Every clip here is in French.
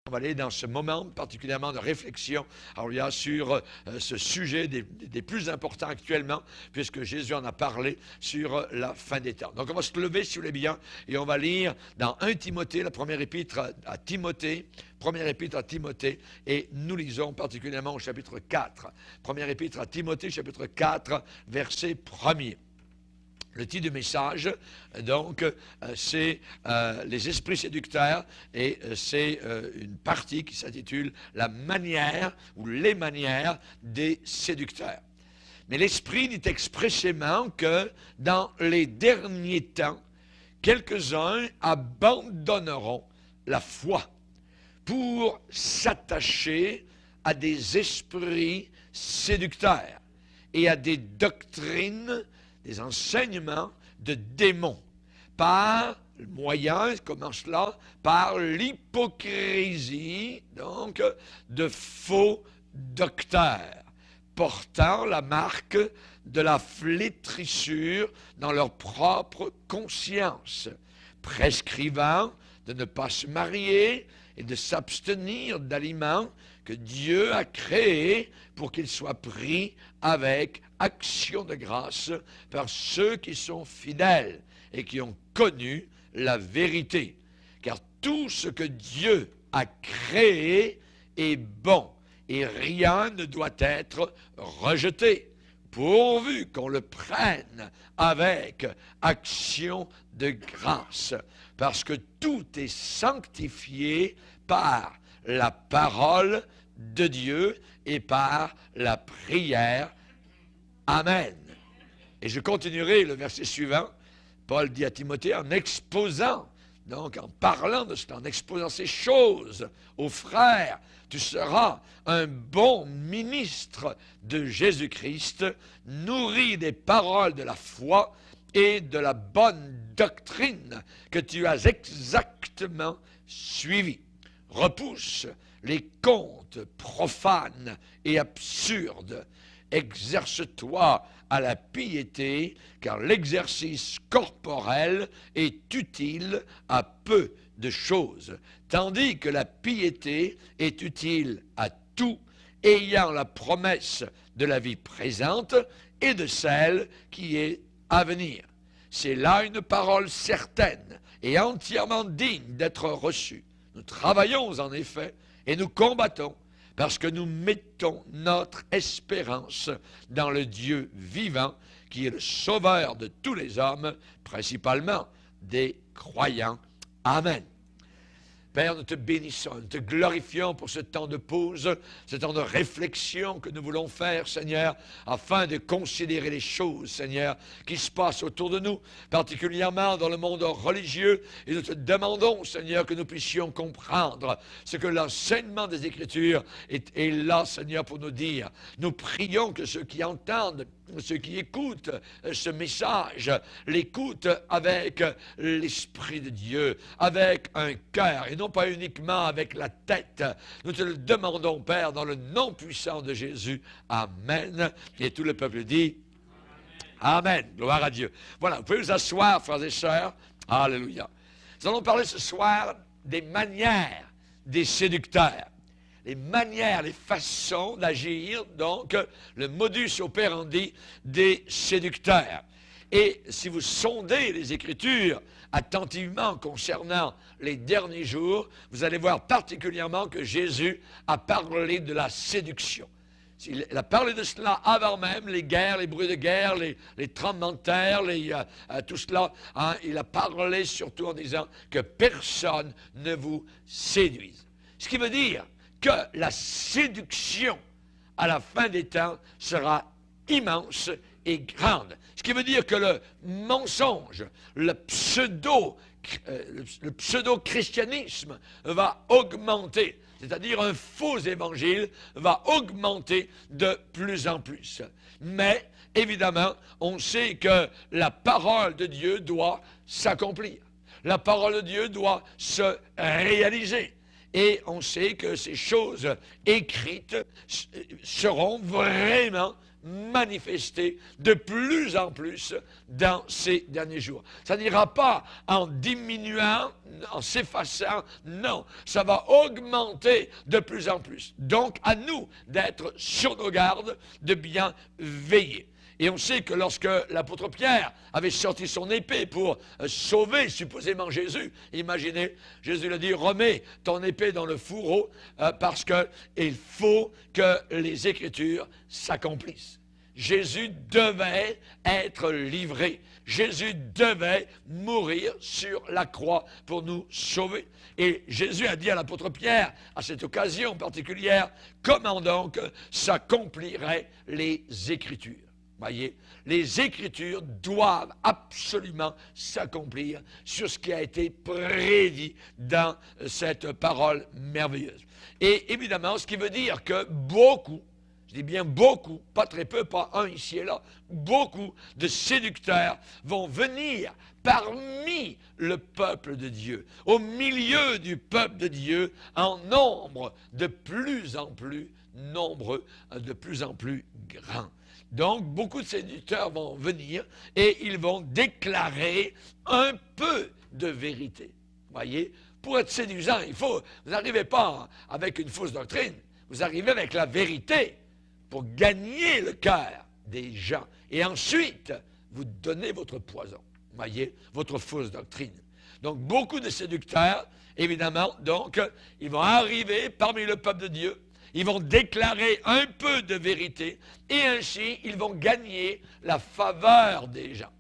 On va aller dans ce moment particulièrement de réflexion sur ce sujet des plus importants actuellement, puisque Jésus en a parlé sur la fin des temps. Donc on va se lever, si vous voulez bien, et on va lire dans 1 Timothée, la première épître à Timothée, et nous lisons particulièrement au chapitre 4. Première épître à Timothée, chapitre 4, verset 1er. Le titre du message, donc, c'est les esprits séducteurs et c'est une partie qui s'intitule la manière ou les manières des séducteurs. Mais l'Esprit dit expressément que dans les derniers temps, quelques-uns abandonneront la foi pour s'attacher à des esprits séducteurs et à des doctrines, des enseignements de démons, par le moyen, comment cela? Par l'hypocrisie, donc, de faux docteurs, portant la marque de la flétrissure dans leur propre conscience, prescrivant de ne pas se marier et de s'abstenir d'aliments que Dieu a créés pour qu'ils soient pris avec action de grâce par ceux qui sont fidèles et qui ont connu la vérité. Car tout ce que Dieu a créé est bon et rien ne doit être rejeté, pourvu qu'on le prenne avec action de grâce, parce que tout est sanctifié par la parole de Dieu et par la prière. Amen. Et je continuerai le verset suivant. Paul dit à Timothée en exposant, donc en parlant de cela, en exposant ces choses aux frères, tu seras un bon ministre de Jésus-Christ, nourri des paroles de la foi et de la bonne doctrine que tu as exactement suivie. Repousse les contes profanes et absurdes. Exerce-toi à la piété, car l'exercice corporel est utile à peu de choses, tandis que la piété est utile à tout, ayant la promesse de la vie présente et de celle qui est à venir. C'est là une parole certaine et entièrement digne d'être reçue. Nous travaillons en effet et nous combattons parce que nous mettons notre espérance dans le Dieu vivant qui est le sauveur de tous les hommes, principalement des croyants. Amen. Père, nous te bénissons, nous te glorifions pour ce temps de pause, ce temps de réflexion que nous voulons faire, Seigneur, afin de considérer les choses, Seigneur, qui se passent autour de nous, particulièrement dans le monde religieux. Et nous te demandons, Seigneur, que nous puissions comprendre ce que l'enseignement des Écritures est là, Seigneur, pour nous dire. Nous prions que ceux qui entendent, ceux qui écoutent ce message, l'écoutent avec l'Esprit de Dieu, avec un cœur, et non pas uniquement avec la tête. Nous te le demandons, Père, dans le nom puissant de Jésus. Amen. Et tout le peuple dit Amen. Gloire à Dieu. Voilà, vous pouvez vous asseoir, frères et sœurs. Alléluia. Nous allons parler ce soir des manières des séducteurs. Les manières, les façons d'agir, donc le modus operandi des séducteurs. Et si vous sondez les Écritures attentivement concernant les derniers jours, vous allez voir particulièrement que Jésus a parlé de la séduction. Il a parlé de cela avant même les guerres, les bruits de guerre, les tremblements de terre, tout cela. Hein, il a parlé surtout en disant que personne ne vous séduise. Ce qui veut dire que la séduction à la fin des temps sera immense et grande. Ce qui veut dire que le mensonge, le pseudo-christianisme va augmenter. C'est-à-dire un faux évangile va augmenter de plus en plus. Mais, évidemment, on sait que la parole de Dieu doit s'accomplir. La parole de Dieu doit se réaliser. Et on sait que ces choses écrites seront vraiment manifester de plus en plus dans ces derniers jours. Ça n'ira pas en diminuant, en s'effaçant, non, ça va augmenter de plus en plus. Donc, à nous d'être sur nos gardes, de bien veiller. Et on sait que lorsque l'apôtre Pierre avait sorti son épée pour sauver supposément Jésus, imaginez, Jésus lui a dit, remets ton épée dans le fourreau parce qu'il faut que les Écritures s'accomplissent. Jésus devait être livré. Jésus devait mourir sur la croix pour nous sauver. Et Jésus a dit à l'apôtre Pierre, à cette occasion particulière, comment donc s'accompliraient les Écritures. Voyez, les Écritures doivent absolument s'accomplir sur ce qui a été prédit dans cette parole merveilleuse. Et évidemment, ce qui veut dire que beaucoup, je dis bien beaucoup, pas très peu, pas un ici et là, beaucoup de séducteurs vont venir parmi le peuple de Dieu, au milieu du peuple de Dieu, en nombre de plus en plus nombreux, de plus en plus grands. Donc, beaucoup de séducteurs vont venir et ils vont déclarer un peu de vérité. Voyez, pour être séduisant, vous n'arrivez pas avec une fausse doctrine, vous arrivez avec la vérité pour gagner le cœur des gens. Et ensuite, vous donnez votre poison, voyez, votre fausse doctrine. Donc, beaucoup de séducteurs, évidemment, donc, ils vont arriver parmi le peuple de Dieu. Ils vont déclarer un peu de vérité et ainsi, ils vont gagner la faveur des gens.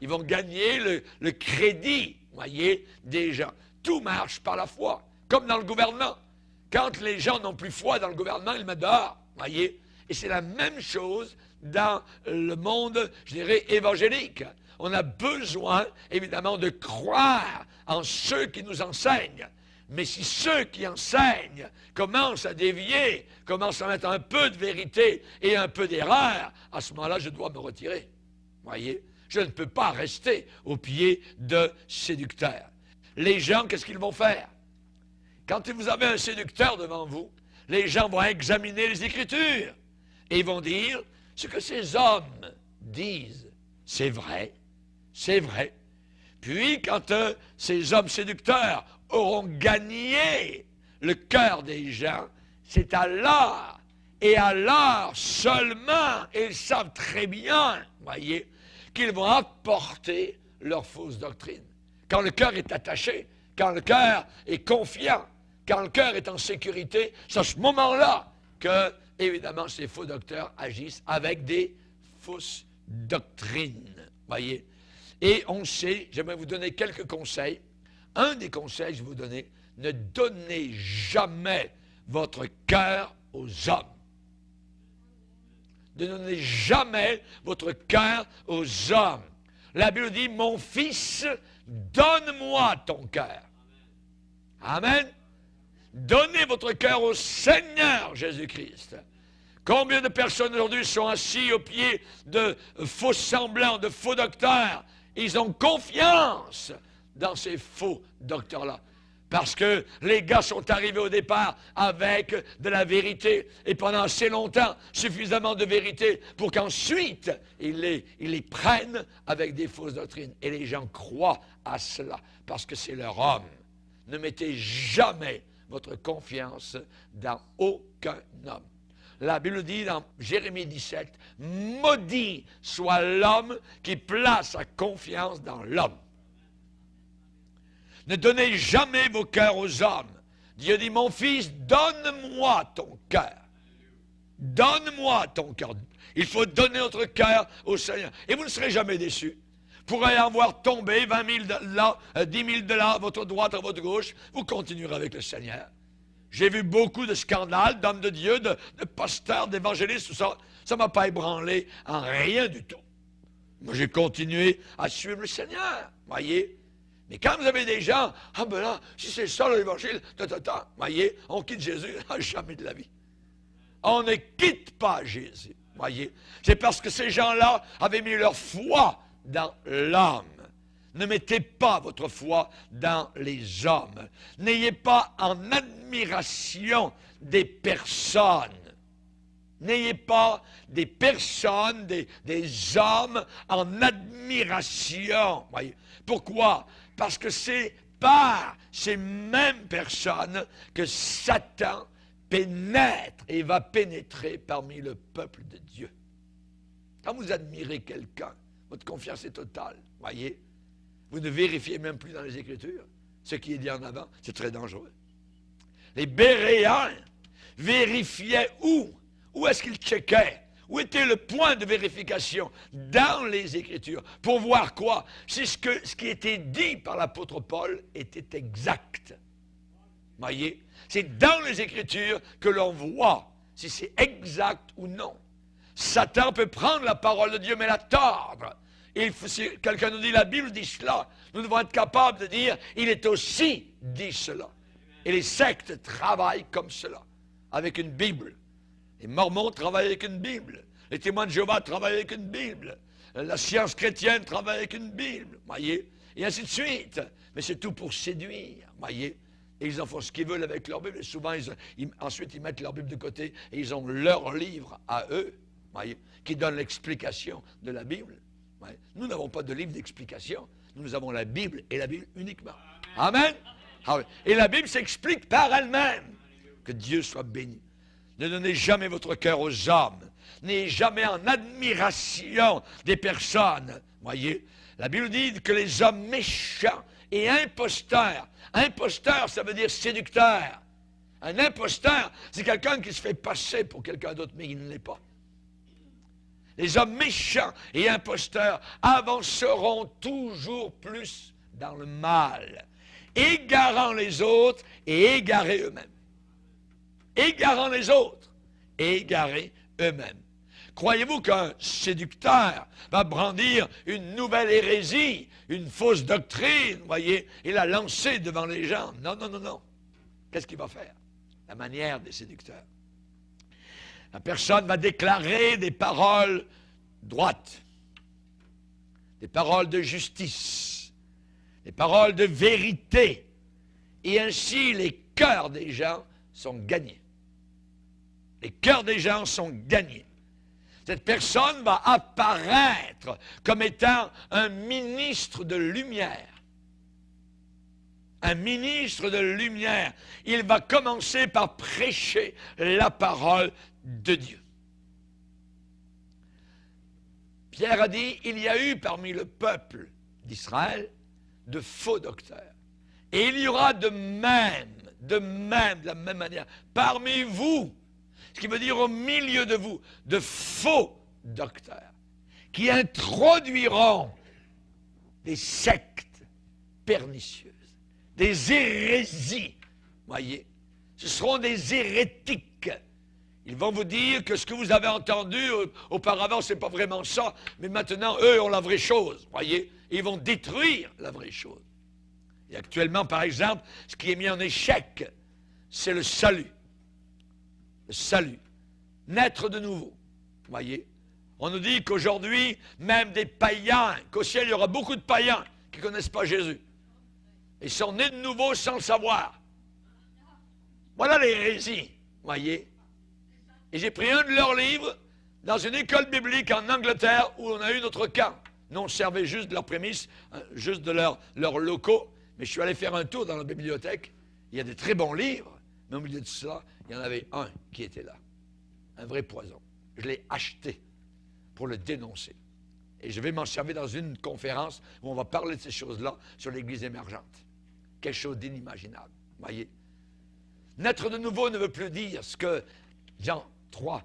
Ils vont gagner le crédit, voyez, des gens. Tout marche par la foi, comme dans le gouvernement. Quand les gens n'ont plus foi dans le gouvernement, ils mettent dehors, voyez. Et c'est la même chose dans le monde, je dirais, évangélique. On a besoin, évidemment, de croire en ceux qui nous enseignent. Mais si ceux qui enseignent commencent à dévier, commencent à mettre un peu de vérité et un peu d'erreur, à ce moment-là, je dois me retirer. Voyez, je ne peux pas rester au pied de séducteurs. Les gens, qu'est-ce qu'ils vont faire? Quand vous avez un séducteur devant vous, les gens vont examiner les Écritures et ils vont dire ce que ces hommes disent. C'est vrai, c'est vrai. Puis, quand ces hommes séducteurs auront gagné le cœur des gens, c'est alors, et alors seulement, ils savent très bien, voyez, qu'ils vont apporter leur fausse doctrine. Quand le cœur est attaché, quand le cœur est confiant, quand le cœur est en sécurité, c'est à ce moment-là que, évidemment, ces faux docteurs agissent avec des fausses doctrines, voyez. Et on sait, j'aimerais vous donner quelques conseils. Un des conseils que je vais vous donner, ne donnez jamais votre cœur aux hommes. Ne donnez jamais votre cœur aux hommes. La Bible dit, mon fils, donne-moi ton cœur. Amen. Donnez votre cœur au Seigneur Jésus-Christ. Combien de personnes aujourd'hui sont assis au pied de faux semblants, de faux docteurs? Ils ont confiance dans ces faux docteurs-là. Parce que les gars sont arrivés au départ avec de la vérité et pendant assez longtemps, suffisamment de vérité pour qu'ensuite, ils les prennent avec des fausses doctrines. Et les gens croient à cela parce que c'est leur homme. Ne mettez jamais votre confiance dans aucun homme. La Bible dit dans Jérémie 17, « Maudit soit l'homme qui place sa confiance dans l'homme. » Ne donnez jamais vos cœurs aux hommes. Dieu dit, mon fils, donne-moi ton cœur. Donne-moi ton cœur. Il faut donner notre cœur au Seigneur. Et vous ne serez jamais déçus. Vous pourrez en voir tomber 20 000 là, 10 000 de là, à votre droite, à votre gauche. Vous continuerez avec le Seigneur. J'ai vu beaucoup de scandales d'hommes de Dieu, de pasteurs, d'évangélistes, tout ça. Ça ne m'a pas ébranlé en rien du tout. Moi, j'ai continué à suivre le Seigneur, voyez. Mais quand vous avez des gens, ah ben là, si c'est ça l'évangile, voyez, on quitte Jésus, jamais de la vie. On ne quitte pas Jésus, voyez. C'est parce que ces gens-là avaient mis leur foi dans l'homme. Ne mettez pas votre foi dans les hommes. N'ayez pas en admiration des personnes. N'ayez pas des personnes, des hommes en admiration. Voyez. Pourquoi? Parce que c'est par ces mêmes personnes que Satan pénètre et va pénétrer parmi le peuple de Dieu. Quand vous admirez quelqu'un, votre confiance est totale. Voyez, vous ne vérifiez même plus dans les Écritures ce qui est dit en avant. C'est très dangereux. Les Béréens vérifiaient où? Où est-ce qu'ils checkaient? Où était le point de vérification? Dans les Écritures. Pour voir quoi? Si ce qui était dit par l'apôtre Paul était exact. Voyez? C'est dans les Écritures que l'on voit si c'est exact ou non. Satan peut prendre la parole de Dieu, mais la tordre. Et si quelqu'un nous dit, la Bible dit cela, nous devons être capables de dire, il est aussi dit cela. Et les sectes travaillent comme cela, avec une Bible. Les Mormons travaillent avec une Bible. Les témoins de Jéhovah travaillent avec une Bible. La science chrétienne travaille avec une Bible. Voyez? Et ainsi de suite. Mais c'est tout pour séduire. Voyez? Et ils en font ce qu'ils veulent avec leur Bible. Et souvent, ensuite, ils mettent leur Bible de côté et ils ont leur livre à eux, voyez, qui donne l'explication de la Bible. Voyez? Nous n'avons pas de livre d'explication. Nous avons la Bible et la Bible uniquement. Amen? Et la Bible s'explique par elle-même. Que Dieu soit béni. Ne donnez jamais votre cœur aux hommes. N'ayez jamais en admiration des personnes. Voyez, la Bible dit que les hommes méchants et imposteurs. Imposteur, ça veut dire séducteur. Un imposteur, c'est quelqu'un qui se fait passer pour quelqu'un d'autre, mais il ne l'est pas. Les hommes méchants et imposteurs avanceront toujours plus dans le mal, égarant les autres et égarés eux-mêmes. Égarant les autres et égarés eux-mêmes. Croyez-vous qu'un séducteur va brandir une nouvelle hérésie, une fausse doctrine, voyez, et la lancer devant les gens? Non, non, non, non. Qu'est-ce qu'il va faire? La manière des séducteurs. La personne va déclarer des paroles droites, des paroles de justice, des paroles de vérité, et ainsi les cœurs des gens sont gagnés. Les cœurs des gens sont gagnés. Cette personne va apparaître comme étant un ministre de lumière. Un ministre de lumière. Il va commencer par prêcher la parole de Dieu. Pierre a dit, il y a eu parmi le peuple d'Israël de faux docteurs. Et il y aura de la même manière, parmi vous, ce qui veut dire au milieu de vous, de faux docteurs, qui introduiront des sectes pernicieuses, des hérésies, voyez. Ce seront des hérétiques. Ils vont vous dire que ce que vous avez entendu auparavant, ce n'est pas vraiment ça, mais maintenant, eux ont la vraie chose, voyez. Ils vont détruire la vraie chose. Et actuellement, par exemple, ce qui est mis en échec, c'est le salut. Le salut. Naître de nouveau. Voyez? On nous dit qu'aujourd'hui, même des païens, qu'au ciel, il y aura beaucoup de païens qui ne connaissent pas Jésus. Ils sont nés de nouveau sans le savoir. Voilà l'hérésie. Voyez? Et j'ai pris un de leurs livres dans une école biblique en Angleterre où on a eu notre camp. Nous, on servait juste de leurs prémices, juste de leurs locaux. Mais je suis allé faire un tour dans la bibliothèque. Il y a des très bons livres. Mais au milieu de cela, il y en avait un qui était là. Un vrai poison. Je l'ai acheté pour le dénoncer. Et je vais m'en servir dans une conférence où on va parler de ces choses-là sur l'Église émergente. Quelque chose d'inimaginable. Voyez? Naître de nouveau ne veut plus dire ce que Jean 3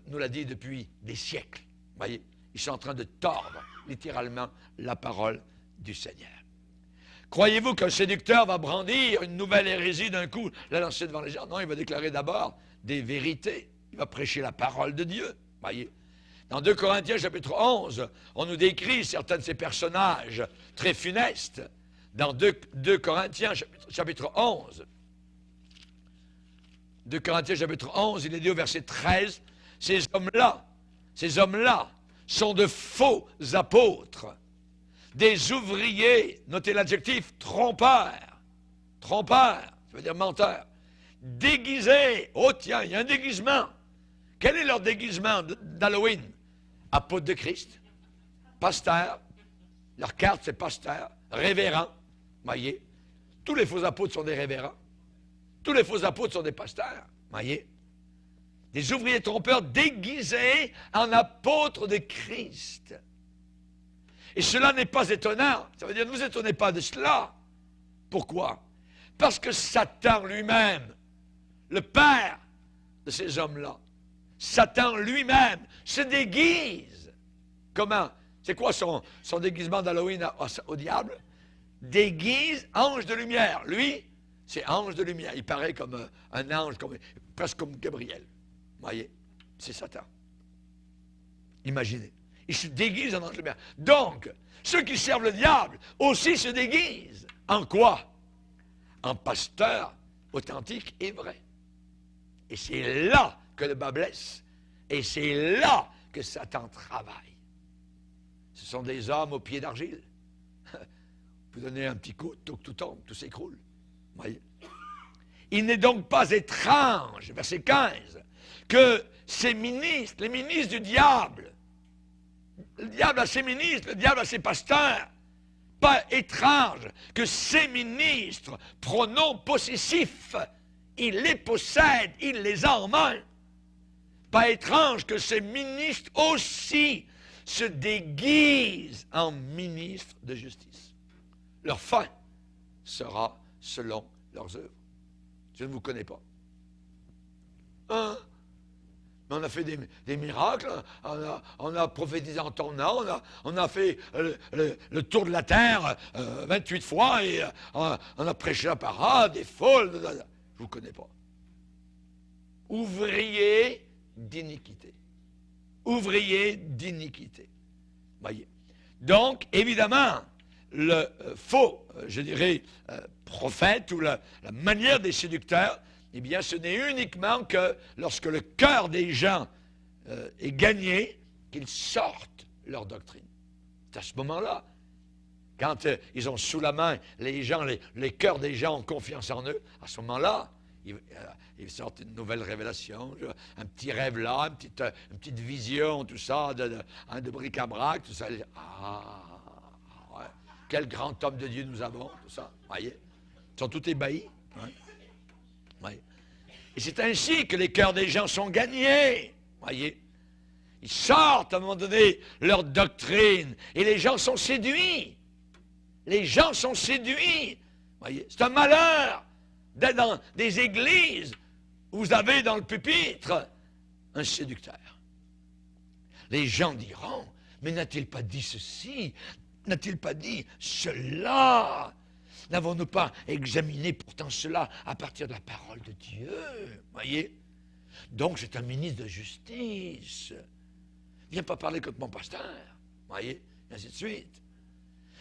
nous l'a dit depuis des siècles. Voyez? Ils sont en train de tordre littéralement la parole du Seigneur. Croyez-vous qu'un séducteur va brandir une nouvelle hérésie d'un coup, la lancer devant les gens? Non, il va déclarer d'abord des vérités. Il va prêcher la parole de Dieu. Voyez? Dans 2 Corinthiens chapitre 11, on nous décrit certains de ces personnages très funestes. Dans 2 Corinthiens chapitre 11, 2 Corinthiens chapitre 11, il est dit au verset 13, ces hommes-là sont de faux apôtres, des ouvriers, notez l'adjectif, trompeurs. Trompeurs, ça veut dire menteurs. Déguisés, oh tiens, il y a un déguisement Quel est leur déguisement d'Halloween? Apôtre de Christ, pasteur, leur carte c'est pasteur, révérend, voyez. Tous les faux apôtres sont des révérends. Tous les faux apôtres sont des pasteurs, voyez. Des ouvriers trompeurs déguisés en apôtres de Christ. Et cela n'est pas étonnant. Ça veut dire, ne vous étonnez pas de cela. Pourquoi? Parce que Satan lui-même, le père de ces hommes-là, Satan lui-même se déguise. Comment? C'est quoi son déguisement d'Halloween au diable? Déguise ange de lumière. Lui, c'est ange de lumière. Il paraît comme un ange, presque comme Gabriel. Vous voyez? C'est Satan. Imaginez. Il se déguise en ange de lumière. Donc, ceux qui servent le diable aussi se déguisent. En quoi? En pasteur authentique et vrai. Et c'est là que le bas blesse. Et c'est là que Satan travaille. Ce sont des hommes aux pieds d'argile. Vous donnez un petit coup, tout tombe, tout s'écroule. Voyez. Il n'est donc pas étrange, verset 15, que ces ministres, les ministres du diable, le diable a ses ministres, le diable a ses pasteurs, pas étrange que ces ministres, pronoms possessifs, il les possède, il les a en main. Pas étrange que ces ministres aussi se déguisent en ministres de justice. Leur fin sera selon leurs œuvres. Je ne vous connais pas. Hein? Mais on a fait des miracles, on a prophétisé en ton nom, on a fait le tour de la terre 28 fois et on a prêché la parole, des foules. Je ne vous connais pas. Ouvrier d'iniquité. Ouvrier d'iniquité. Voyez. Donc, évidemment, le faux, je dirais, prophète ou la manière des séducteurs, eh bien, ce n'est uniquement que lorsque le cœur des gens est gagné, qu'ils sortent leur doctrine. C'est à ce moment-là, quand ils ont sous la main les gens, les cœurs des gens ont confiance en eux, à ce moment-là, ils sortent une nouvelle révélation, un petit rêve là, une petite vision, tout ça, de bric-à-brac, tout ça. Ah, ouais, quel grand homme de Dieu nous avons, tout ça, voyez. Ils sont tous ébahis. Hein? Voyez. Et c'est ainsi que les cœurs des gens sont gagnés, voyez. Ils sortent à un moment donné leur doctrine et les gens sont séduits. Les gens sont séduits, voyez. C'est un malheur d'être dans des églises où vous avez dans le pupitre un séducteur. Les gens diront, mais n'a-t-il pas dit ceci? N'a-t-il pas dit cela? N'avons-nous pas examiné pourtant cela à partir de la parole de Dieu? Voyez? Donc c'est un ministre de justice. Viens pas parler contre mon pasteur. Voyez? Et ainsi de suite.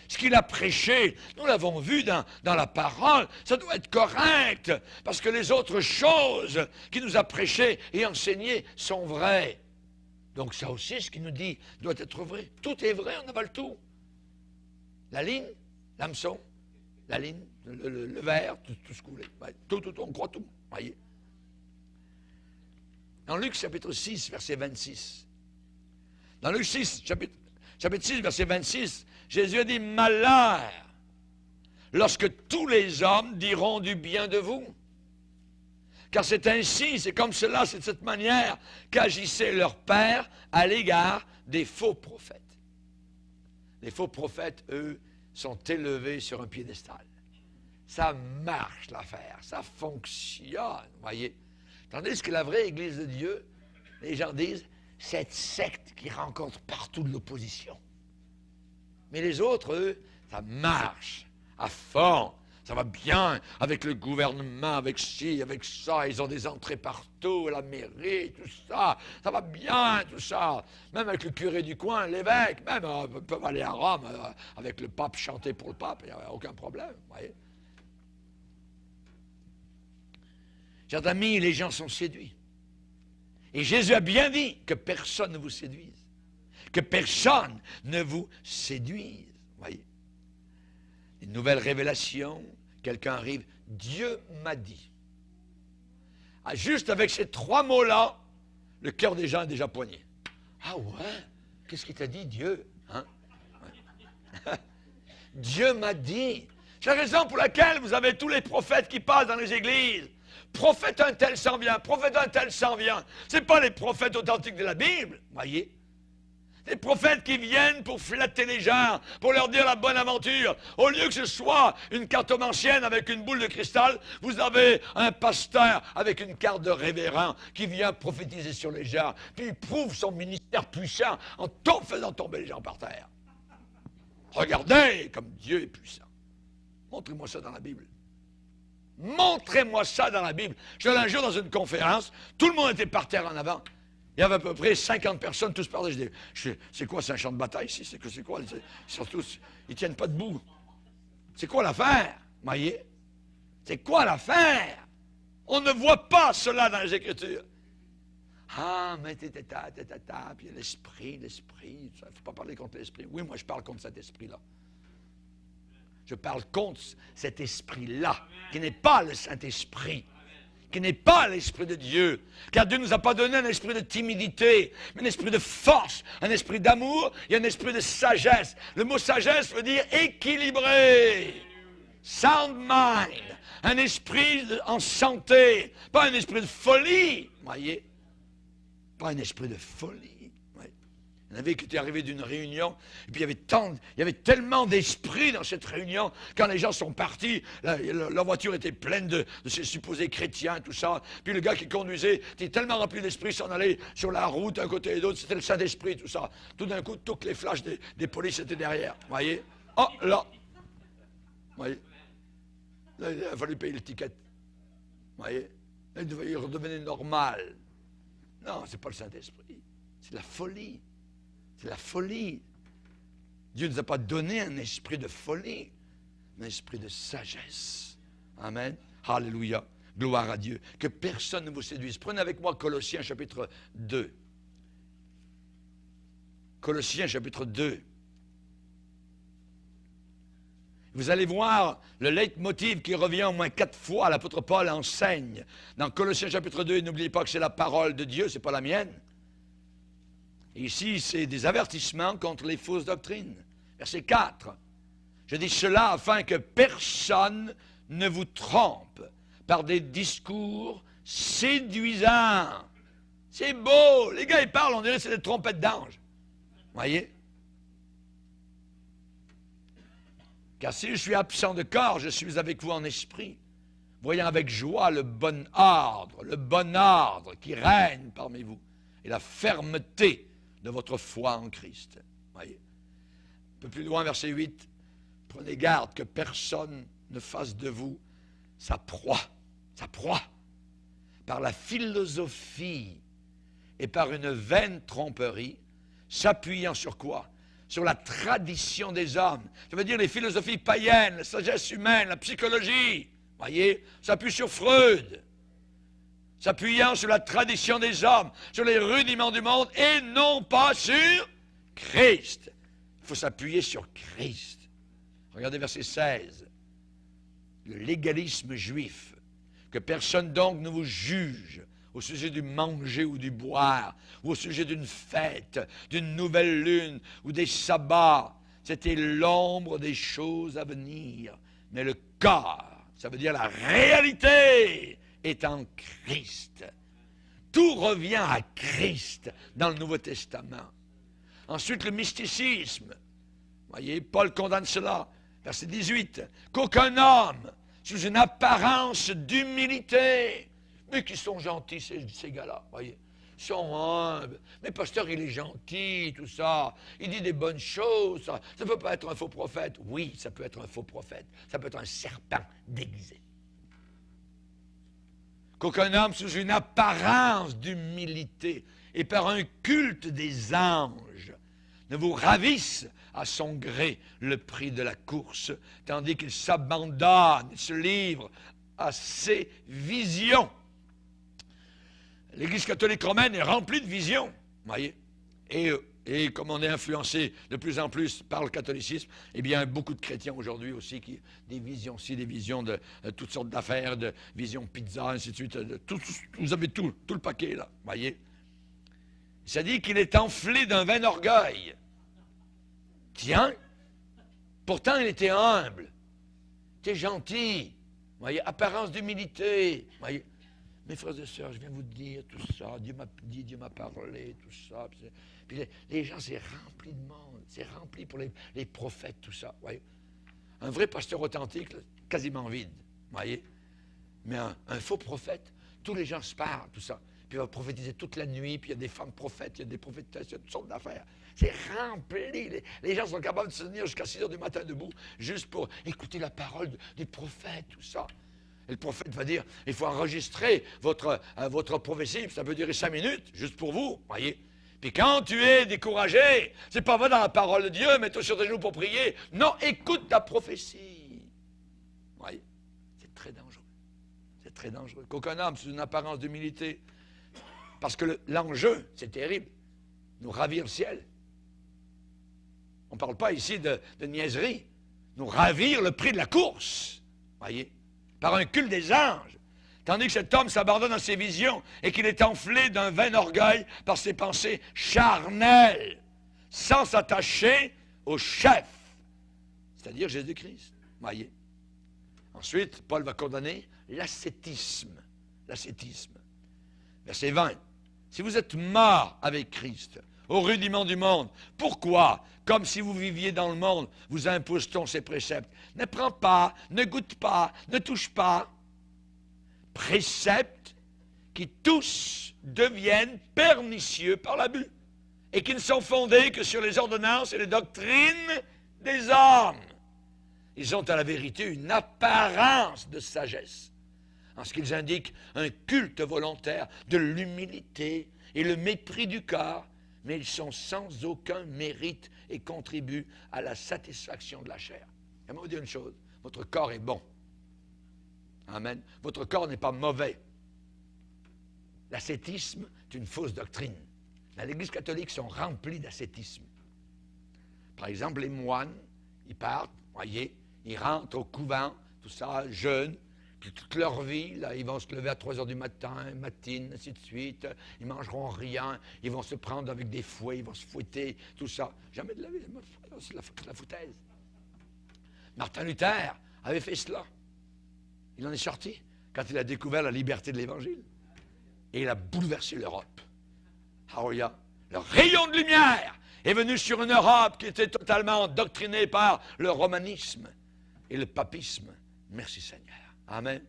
Ce qu'il a prêché, nous l'avons vu dans la parole, ça doit être correct, parce que les autres choses qu'il nous a prêchées et enseignées sont vraies. Donc ça aussi, ce qu'il nous dit, doit être vrai. Tout est vrai, on avale tout. La ligne, l'hameçon, la ligne, le verre, tout ce que vous voulez. Tout, on croit tout. Voyez. Dans Luc chapitre 6, verset 26. Dans Luc 6, chapitre 6, verset 26, Jésus a dit, malheur, lorsque tous les hommes diront du bien de vous. Car c'est ainsi, c'est comme cela, c'est de cette manière qu'agissait leur père à l'égard des faux prophètes. Les faux prophètes, eux, sont élevés sur un piédestal. Ça marche l'affaire, ça fonctionne, voyez. Tandis que la vraie Église de Dieu, les gens disent, cette secte qui rencontre partout de l'opposition. Mais les autres, eux, ça marche à fond. Ça va bien avec le gouvernement, avec ci, avec ça. Ils ont des entrées partout, la mairie, tout ça. Ça va bien, tout ça. Même avec le curé du coin, l'évêque, même, ils peuvent aller à Rome avec le pape, chanter pour le pape. Il n'y a aucun problème, vous voyez. Chers amis, les gens sont séduits. Et Jésus a bien dit que personne ne vous séduise. Que personne ne vous séduise. Voyez. Une nouvelle révélation, quelqu'un arrive, Dieu m'a dit. Ah, juste avec ces trois mots-là, le cœur des gens est déjà poigné. Ah ouais? Qu'est-ce qu'il t'a dit, Dieu? Hein? Ouais. Dieu m'a dit. C'est la raison pour laquelle vous avez tous les prophètes qui passent dans les églises. Prophète un tel s'en vient, prophète un tel s'en vient. Ce n'est pas les prophètes authentiques de la Bible, voyez. Des prophètes qui viennent pour flatter les gens, pour leur dire la bonne aventure. Au lieu que ce soit une cartomancienne avec une boule de cristal, vous avez un pasteur avec une carte de révérend qui vient prophétiser sur les gens, puis il prouve son ministère puissant en faisant tomber les gens par terre. Regardez comme Dieu est puissant. Montrez-moi ça dans la Bible. Montrez-moi ça dans la Bible. Je suis allé un jour dans une conférence, tout le monde était par terre en avant. Il y avait à peu près 50 personnes, tous par terre. Je dis, c'est quoi, c'est un champ de bataille ici? C'est quoi? Surtout, ils ne tiennent pas debout. C'est quoi l'affaire? Voyez? C'est quoi l'affaire? On ne voit pas cela dans les Écritures. Ah, mais puis l'esprit, il ne faut pas parler contre l'esprit. Oui, moi je parle contre cet esprit-là. Je parle contre cet esprit-là, qui n'est pas le Saint-Esprit, qui n'est pas l'Esprit de Dieu. Car Dieu ne nous a pas donné un esprit de timidité, mais un esprit de force, un esprit d'amour et un esprit de sagesse. Le mot sagesse veut dire équilibré, sound mind, un esprit en santé, pas un esprit de folie, voyez, pas un esprit de folie. Il y en avait qui étaient arrivés d'une réunion, et puis il y avait tellement d'esprit dans cette réunion, quand les gens sont partis, la voiture était pleine de ces supposés chrétiens, tout ça, puis le gars qui conduisait était tellement rempli d'esprit, s'en allait sur la route, d'un côté et de l'autre, c'était le Saint-Esprit, tout ça. Tout d'un coup, tous les flashs des polices étaient derrière, voyez. Oh, là, voyez. Là, il a fallu payer l'étiquette, voyez. Là, il redevenait normal. Non, c'est pas le Saint-Esprit, c'est la folie. C'est la folie. Dieu ne nous a pas donné un esprit de folie, mais un esprit de sagesse. Amen. Alléluia. Gloire à Dieu. Que personne ne vous séduise. Prenez avec moi Colossiens chapitre 2. Colossiens chapitre 2. Vous allez voir le leitmotiv qui revient au moins 4 fois. L'apôtre Paul enseigne. Dans Colossiens chapitre 2, n'oubliez pas que c'est la parole de Dieu, ce n'est pas la mienne. Et ici, c'est des avertissements contre les fausses doctrines. Verset 4. Je dis cela afin que personne ne vous trompe par des discours séduisants. C'est beau. Les gars, ils parlent, on dirait que c'est des trompettes d'ange. Voyez? Car si je suis absent de corps, je suis avec vous en esprit, voyant avec joie le bon ordre qui règne parmi vous, et la fermeté de votre foi en Christ. Voyez. Un peu plus loin, verset 8. Prenez garde que personne ne fasse de vous sa proie, par la philosophie et par une vaine tromperie, s'appuyant sur quoi? Sur la tradition des hommes. Ça veut dire les philosophies païennes, la sagesse humaine, la psychologie. Voyez, s'appuie sur Freud. S'appuyant sur la tradition des hommes, sur les rudiments du monde, et non pas sur Christ. Il faut s'appuyer sur Christ. Regardez verset 16. Le légalisme juif. Que personne donc ne vous juge au sujet du manger ou du boire, ou au sujet d'une fête, d'une nouvelle lune, ou des sabbats. C'était l'ombre des choses à venir. Mais le corps, ça veut dire la réalité, est en Christ. Tout revient à Christ dans le Nouveau Testament. Ensuite, le mysticisme. Voyez, Paul condamne cela. Verset 18. Qu'aucun homme, sous une apparence d'humilité, mais qui sont gentils, ces gars-là, voyez, ils sont humbles. Mais pasteur, il est gentil, tout ça. Il dit des bonnes choses. Ça ne peut pas être un faux prophète. Oui, ça peut être un faux prophète. Ça peut être un serpent déguisé. Qu'aucun homme sous une apparence d'humilité et par un culte des anges ne vous ravisse à son gré le prix de la course, tandis qu'il s'abandonne, se livre à ses visions. L'Église catholique romaine est remplie de visions, voyez. Et comme on est influencé de plus en plus par le catholicisme, eh bien, beaucoup de chrétiens aujourd'hui aussi, des visions-ci, des visions de toutes sortes d'affaires, de visions pizza, ainsi de suite. Vous avez tout le paquet, là, voyez. Ça dit qu'il est enflé d'un vain orgueil. Tiens, pourtant il était humble. Il était gentil. Vous voyez, apparence d'humilité. Vous voyez, mes frères et sœurs, je viens vous dire tout ça. Dieu m'a dit, Dieu m'a parlé, tout ça. Puis les gens, c'est rempli de monde. C'est rempli pour les prophètes, tout ça. Vous voyez, un vrai pasteur authentique, là, quasiment vide. Vous voyez, mais un faux prophète, tous les gens se parlent, tout ça. Puis il va prophétiser toute la nuit, puis il y a des femmes prophètes, il y a des prophétesses, il y a toutes sortes d'affaires. C'est rempli. Les gens sont capables de se tenir jusqu'à 6 heures du matin debout, juste pour écouter la parole des prophètes, tout ça. Et le prophète va dire, il faut enregistrer votre prophétie, ça peut durer 5 minutes, juste pour vous, voyez. Puis quand tu es découragé, c'est pas va dans la parole de Dieu, mets-toi sur tes genoux pour prier. Non, écoute ta prophétie. Voyez, c'est très dangereux. C'est très dangereux. Qu'aucun homme sous une apparence d'humilité. Parce que l'enjeu, c'est terrible, nous ravir le ciel. On ne parle pas ici de niaiserie. Nous ravir le prix de la course, voyez, par un culte des anges. Tandis que cet homme s'abandonne à ses visions et qu'il est enflé d'un vain orgueil par ses pensées charnelles, sans s'attacher au chef, c'est-à-dire Jésus-Christ, voyez. Ensuite, Paul va condamner l'ascétisme. L'ascétisme. Verset 20. Si vous êtes mort avec Christ, au rudiment du monde, pourquoi, comme si vous viviez dans le monde, vous impose-t-on ces préceptes? Ne prends pas, ne goûte pas, ne touche pas. Préceptes qui tous deviennent pernicieux par l'abus et qui ne sont fondés que sur les ordonnances et les doctrines des hommes. Ils ont à la vérité une apparence de sagesse, en ce qu'ils indiquent un culte volontaire de l'humilité et le mépris du corps, mais ils sont sans aucun mérite et contribuent à la satisfaction de la chair. J'aimerais vous dire une chose, votre corps est bon. Amen. Votre corps n'est pas mauvais. L'ascétisme est une fausse doctrine. Dans l'Église catholique, sont remplis d'ascétisme. Par exemple, les moines, ils partent, voyez, ils rentrent au couvent, tout ça, jeunes, puis toute leur vie, là, ils vont se lever à 3 heures du matin, matine, ainsi de suite, ils mangeront rien, ils vont se prendre avec des fouets, ils vont se fouetter, tout ça. Jamais de la vie, c'est la foutaise. Martin Luther avait fait cela. Il en est sorti quand il a découvert la liberté de l'Évangile. Et il a bouleversé l'Europe. Alléluia. Le rayon de lumière est venu sur une Europe qui était totalement doctrinée par le romanisme et le papisme. Merci Seigneur. Amen.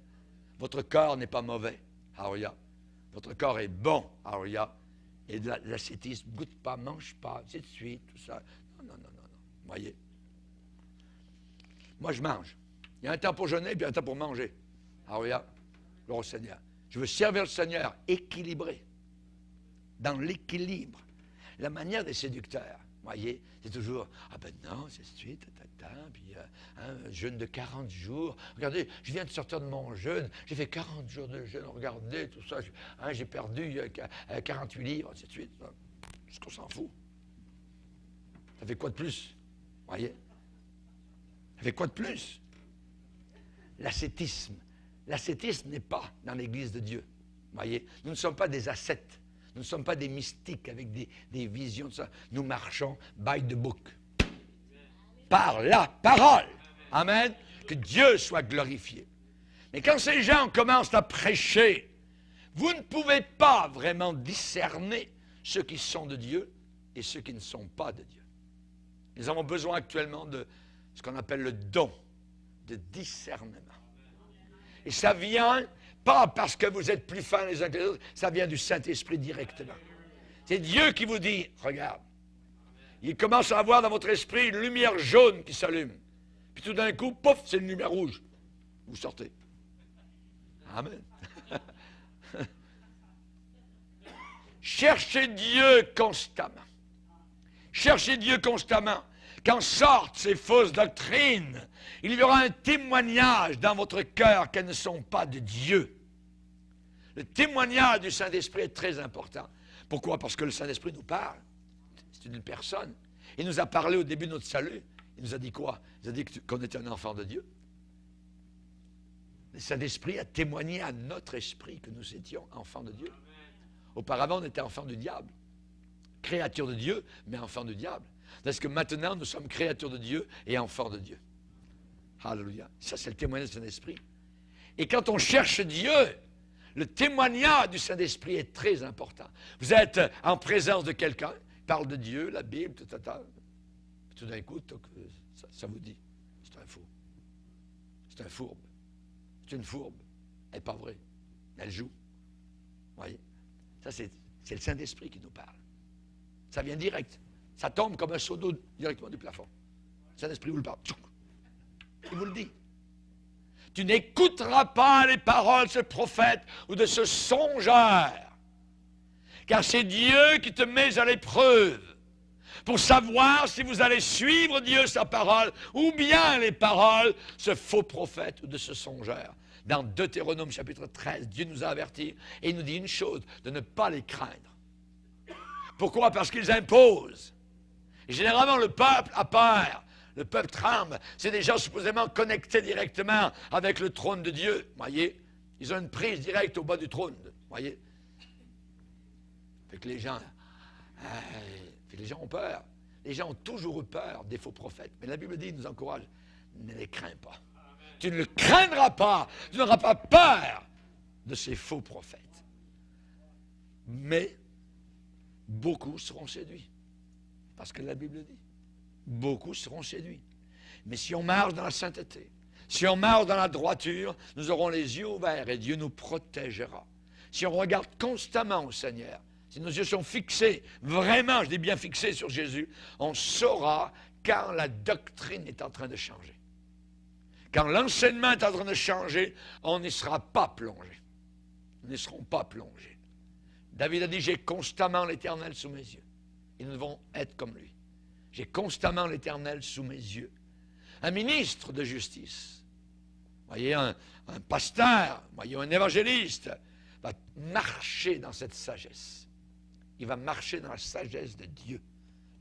Votre corps n'est pas mauvais. Alléluia. Votre corps est bon. Alléluia. Et de l'ascétisme, goûte pas, mange pas, ainsi de suite, tout ça. Non. Voyez. Moi, je mange. Il y a un temps pour jeûner et puis un temps pour manger. Alléluia. Gloire au Seigneur. Je veux servir le Seigneur équilibré. Dans l'équilibre. La manière des séducteurs, voyez, c'est toujours, ah ben non, c'est suite, puis un jeûne de 40 jours. Regardez, je viens de sortir de mon jeûne, j'ai fait 40 jours de jeûne, regardez tout ça, j'ai perdu 48 livres, ainsi de suite. Est-ce qu'on s'en fout? Ça fait quoi de plus? Voyez? Ça fait quoi de plus? L'ascétisme. L'ascétisme n'est pas dans l'Église de Dieu. Voyez? Nous ne sommes pas des ascètes. Nous ne sommes pas des mystiques avec des visions de ça. Nous marchons by the book. Par la parole. Amen. Que Dieu soit glorifié. Mais quand ces gens commencent à prêcher, vous ne pouvez pas vraiment discerner ceux qui sont de Dieu et ceux qui ne sont pas de Dieu. Nous avons besoin actuellement de ce qu'on appelle le don de discernement. Et ça vient pas parce que vous êtes plus fins les uns que les autres, ça vient du Saint-Esprit directement. C'est Dieu qui vous dit, regarde, il commence à avoir dans votre esprit une lumière jaune qui s'allume. Puis tout d'un coup, pouf, c'est une lumière rouge. Vous sortez. Amen. Cherchez Dieu constamment. Cherchez Dieu constamment. Quand sortent ces fausses doctrines, il y aura un témoignage dans votre cœur qu'elles ne sont pas de Dieu. Le témoignage du Saint-Esprit est très important. Pourquoi? Parce que le Saint-Esprit nous parle. C'est une personne. Il nous a parlé au début de notre salut. Il nous a dit quoi? Il nous a dit qu'on était un enfant de Dieu. Le Saint-Esprit a témoigné à notre esprit que nous étions enfants de Dieu. Auparavant, on était enfants du diable. créatures de Dieu, mais enfants du diable. Parce que maintenant, nous sommes créatures de Dieu et enfants de Dieu. Alléluia. Ça, c'est le témoignage du Saint-Esprit. Et quand on cherche Dieu, le témoignage du Saint-Esprit est très important. Vous êtes en présence de quelqu'un, il parle de Dieu, la Bible, tout d'un coup, ça vous dit, c'est un fou. C'est un fourbe. C'est une fourbe. Elle n'est pas vraie. Elle joue. Vous voyez? Ça, c'est le Saint-Esprit qui nous parle. Ça vient direct. Ça tombe comme un seau d'eau directement du plafond. Le Saint-Esprit vous le parle. Il vous le dit. Tu n'écouteras pas les paroles de ce prophète ou de ce songeur, car c'est Dieu qui te met à l'épreuve pour savoir si vous allez suivre Dieu, sa parole, ou bien les paroles de ce faux prophète ou de ce songeur. Dans Deutéronome chapitre 13, Dieu nous a avertis et il nous dit une chose, de ne pas les craindre. Pourquoi? Parce qu'ils imposent. Et généralement, le peuple a peur. Le peuple tremble. C'est des gens supposément connectés directement avec le trône de Dieu. Voyez? Ils ont une prise directe au bas du trône. Voyez? Fait que les gens ont peur. Les gens ont toujours eu peur des faux prophètes. Mais la Bible dit, nous encourage, ne les crains pas. Amen. Tu ne le craindras pas. Tu n'auras pas peur de ces faux prophètes. Mais beaucoup seront séduits. Parce que la Bible dit. Beaucoup seront séduits. Mais si on marche dans la sainteté, si on marche dans la droiture, nous aurons les yeux ouverts et Dieu nous protégera. Si on regarde constamment au Seigneur, si nos yeux sont fixés, vraiment, je dis bien fixés sur Jésus, on saura quand la doctrine est en train de changer. Quand l'enseignement est en train de changer, on n'y sera pas plongé. Nous n'y serons pas plongés. David a dit, j'ai constamment l'Éternel sous mes yeux. Et nous devons être comme lui. J'ai constamment l'Éternel sous mes yeux. Un ministre de justice, voyez, un pasteur, voyez, un évangéliste, va marcher dans cette sagesse. Il va marcher dans la sagesse de Dieu.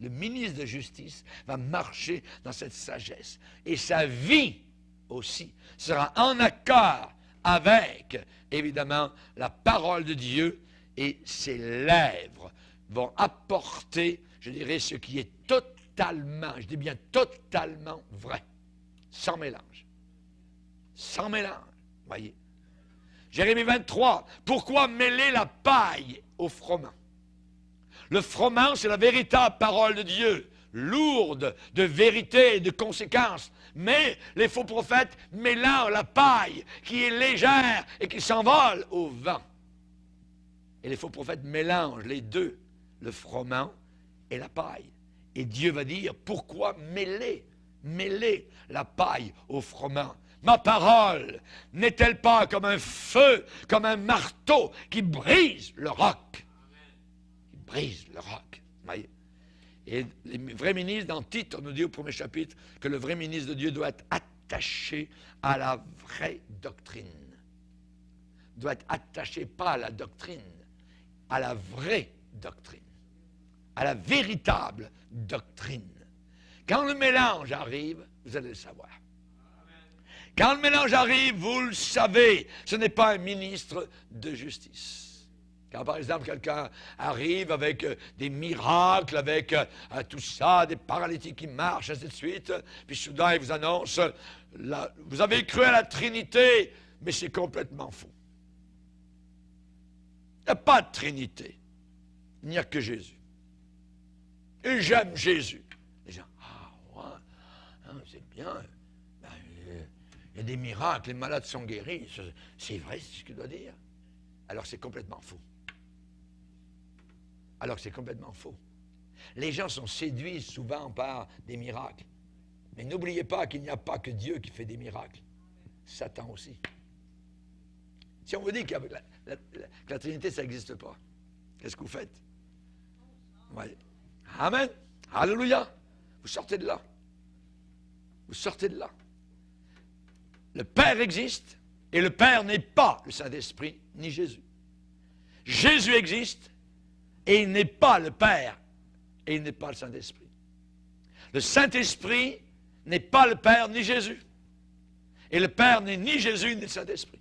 Le ministre de justice va marcher dans cette sagesse. Et sa vie aussi sera en accord avec, évidemment, la parole de Dieu, et ses lèvres vont apporter, je dirais, ce qui est totalement, je dis bien totalement vrai, sans mélange. Sans mélange, voyez. Jérémie 23, pourquoi mêler la paille au froment? Le froment, c'est la véritable parole de Dieu, lourde de vérité et de conséquences. Mais les faux prophètes mélangent la paille qui est légère et qui s'envole au vent. Et les faux prophètes mélangent les deux, le froment et la paille. Et Dieu va dire, pourquoi mêler la paille au froment? Ma parole n'est-elle pas comme un feu, comme un marteau qui brise le roc? Qui brise le roc. Voyez? Et les vrais ministres, dans Tite, on nous dit au premier chapitre que le vrai ministre de Dieu doit être attaché à la vraie doctrine. Doit être attaché pas à la doctrine, à la vraie doctrine, à la véritable doctrine. Quand le mélange arrive, vous allez le savoir. Quand le mélange arrive, vous le savez, ce n'est pas un ministre de justice. Quand, par exemple, quelqu'un arrive avec des miracles, avec tout ça, des paralytiques qui marchent, ainsi de suite, puis soudain, il vous annonce, vous avez cru à la Trinité, mais c'est complètement faux. Il n'y a pas de Trinité. Il n'y a que Jésus. Et j'aime Jésus. Les gens, ah ouais, hein, c'est bien. Ben, il y a des miracles, les malades sont guéris. C'est vrai, c'est ce qu'il doit dire. Alors c'est complètement faux. Alors c'est complètement faux. Les gens sont séduits souvent par des miracles. Mais n'oubliez pas qu'il n'y a pas que Dieu qui fait des miracles. Satan aussi. Si on vous dit que la Trinité, ça n'existe pas, qu'est-ce que vous faites? Ouais. Amen. Alléluia. Vous sortez de là. Vous sortez de là. Le Père existe, et le Père n'est pas le Saint-Esprit, ni Jésus. Jésus existe, et il n'est pas le Père, et il n'est pas le Saint-Esprit. Le Saint-Esprit n'est pas le Père, ni Jésus. Et le Père n'est ni Jésus, ni le Saint-Esprit.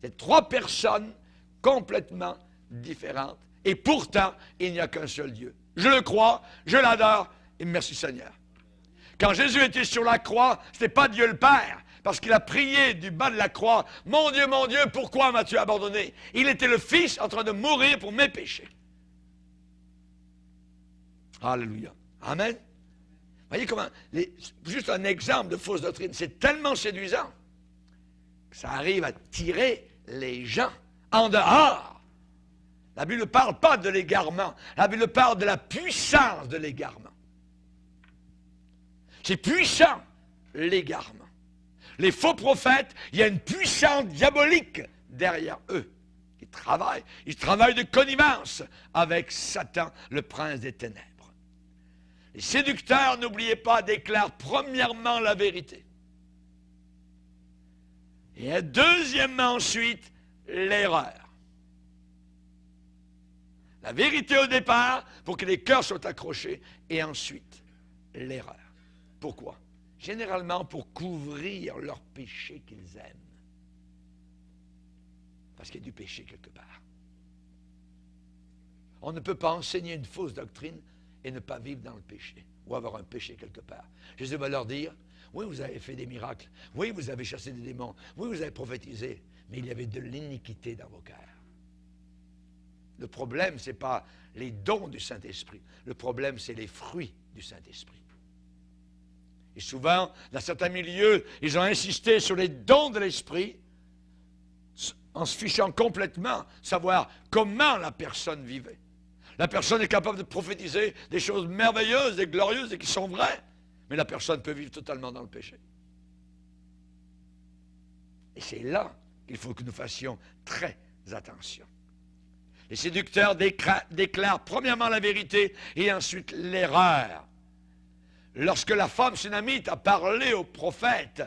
C'est trois personnes complètement différentes Et pourtant, il n'y a qu'un seul Dieu. Je le crois, je l'adore, et merci Seigneur. Quand Jésus était sur la croix, ce n'était pas Dieu le Père, parce qu'il a prié du bas de la croix, « Mon Dieu, pourquoi m'as-tu abandonné? » Il était le Fils en train de mourir pour mes péchés. Alléluia. Amen. Voyez comment, juste un exemple de fausse doctrine, c'est tellement séduisant que ça arrive à tirer les gens en dehors. La Bible ne parle pas de l'égarement, la Bible parle de la puissance de l'égarement. C'est puissant, l'égarement. Les faux prophètes, il y a une puissance diabolique derrière eux. Ils travaillent de connivence avec Satan, le prince des ténèbres. Les séducteurs, n'oubliez pas, déclarent premièrement la vérité. Et deuxièmement, ensuite, l'erreur. La vérité au départ, pour que les cœurs soient accrochés, et ensuite, l'erreur. Pourquoi? Généralement pour couvrir leurs péchés qu'ils aiment. Parce qu'il y a du péché quelque part. On ne peut pas enseigner une fausse doctrine et ne pas vivre dans le péché, ou avoir un péché quelque part. Jésus va leur dire, oui, vous avez fait des miracles, oui, vous avez chassé des démons, oui, vous avez prophétisé, mais il y avait de l'iniquité dans vos cœurs. Le problème, ce n'est pas les dons du Saint-Esprit, le problème, c'est les fruits du Saint-Esprit. Et souvent, dans certains milieux, ils ont insisté sur les dons de l'Esprit, en se fichant complètement, savoir comment la personne vivait. La personne est capable de prophétiser des choses merveilleuses et glorieuses et qui sont vraies, mais la personne peut vivre totalement dans le péché. Et c'est là qu'il faut que nous fassions très attention. Les séducteurs déclarent premièrement la vérité et ensuite l'erreur. Lorsque la femme sunamite a parlé au prophète,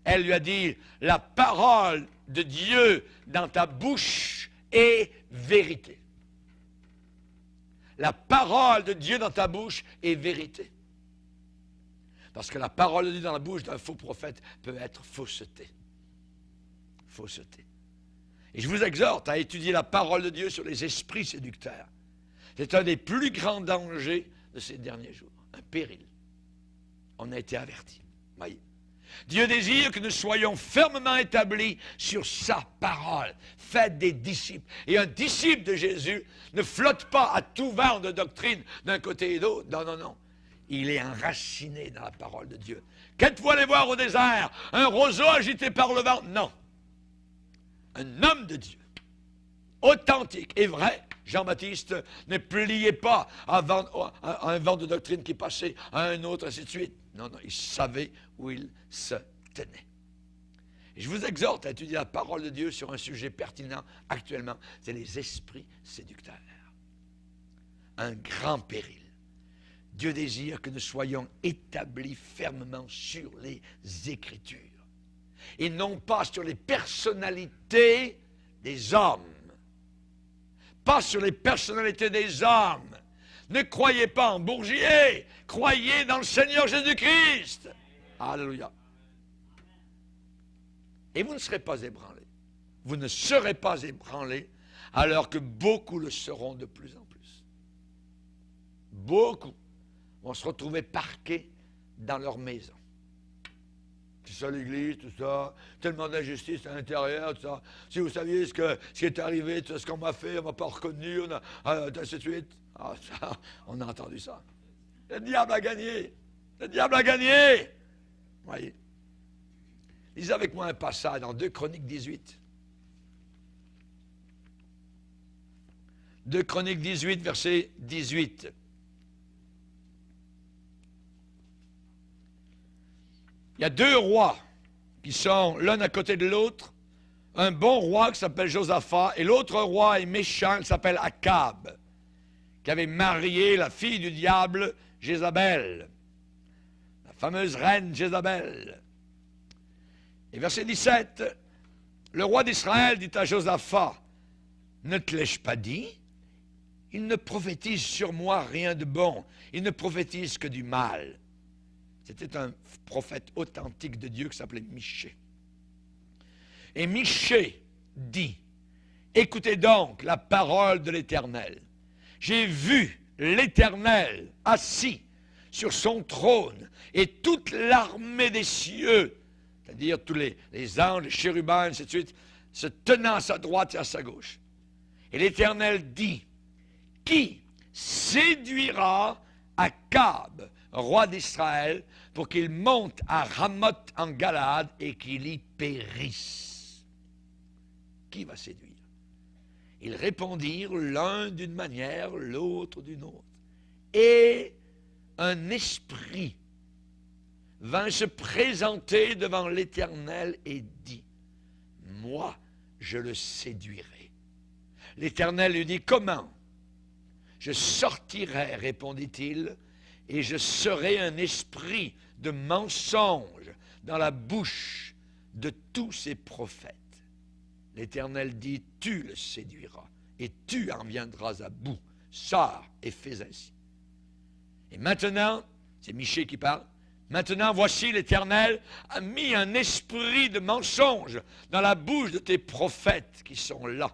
elle lui a dit, la parole de Dieu dans ta bouche est vérité. La parole de Dieu dans ta bouche est vérité. Parce que la parole de Dieu dans la bouche d'un faux prophète peut être fausseté. Fausseté. Et je vous exhorte à étudier la parole de Dieu sur les esprits séducteurs. C'est un des plus grands dangers de ces derniers jours. Un péril. On a été avertis. Voyez. Dieu désire que nous soyons fermement établis sur sa parole. Faites des disciples. Et un disciple de Jésus ne flotte pas à tout vent de doctrine d'un côté et d'autre. Non, non, non. Il est enraciné dans la parole de Dieu. Qu'êtes-vous allé voir au désert? Un roseau agité par le vent? Non. Un homme de Dieu, authentique et vrai. Jean-Baptiste ne pliait pas à un vent de doctrine qui passait à un autre, ainsi de suite. Non, non, il savait où il se tenait. Et je vous exhorte à étudier la parole de Dieu sur un sujet pertinent actuellement, c'est les esprits séducteurs. Un grand péril. Dieu désire que nous soyons établis fermement sur les Écritures et non pas sur les personnalités des hommes. Pas sur les personnalités des hommes. Ne croyez pas en Bourgier, croyez dans le Seigneur Jésus-Christ. Alléluia. Et vous ne serez pas ébranlés. Vous ne serez pas ébranlés alors que beaucoup le seront de plus en plus. Beaucoup vont se retrouver parqués dans leur maison. C'est ça l'Église, tout ça, tellement d'injustice à l'intérieur, tout ça. Si vous saviez ce qui est arrivé, tout ce qu'on m'a fait, on ne m'a pas reconnu, ainsi de suite. Ah, ça, on a entendu ça. Le diable a gagné. Le diable a gagné. Voyez. Lisez avec moi un passage dans 2 Chroniques 18. 2 Chroniques 18, verset 18. Il y a 2 rois qui sont l'un à côté de l'autre. Un bon roi qui s'appelle Josaphat et l'autre roi est méchant qui s'appelle Akab, qui avait marié la fille du diable, Jézabel, la fameuse reine Jézabel. Et verset 17, le roi d'Israël dit à Josaphat, « Ne te l'ai-je pas dit? Il ne prophétise sur moi rien de bon, il ne prophétise que du mal. » C'était un prophète authentique de Dieu qui s'appelait Michée. Et Michée dit, « Écoutez donc la parole de l'Éternel. j'ai vu l'Éternel assis sur son trône et toute l'armée des cieux, c'est-à-dire tous les anges, les chérubins, ainsi de suite, se tenant à sa droite et à sa gauche. Et l'Éternel dit, qui séduira Akab, roi d'Israël, pour qu'il monte à Ramoth en Galade et qu'il y périsse? Qui va séduire? Ils répondirent l'un d'une manière, l'autre d'une autre. Et un esprit vint se présenter devant l'Éternel et dit, moi, je le séduirai. L'Éternel lui dit, comment? Je sortirai, répondit-il, et je serai un esprit de mensonge dans la bouche de tous ces prophètes. L'Éternel dit, tu le séduiras, et tu en viendras à bout. Sors et fais ainsi. Et maintenant, c'est Michée qui parle, maintenant voici l'Éternel a mis un esprit de mensonge dans la bouche de tes prophètes qui sont là.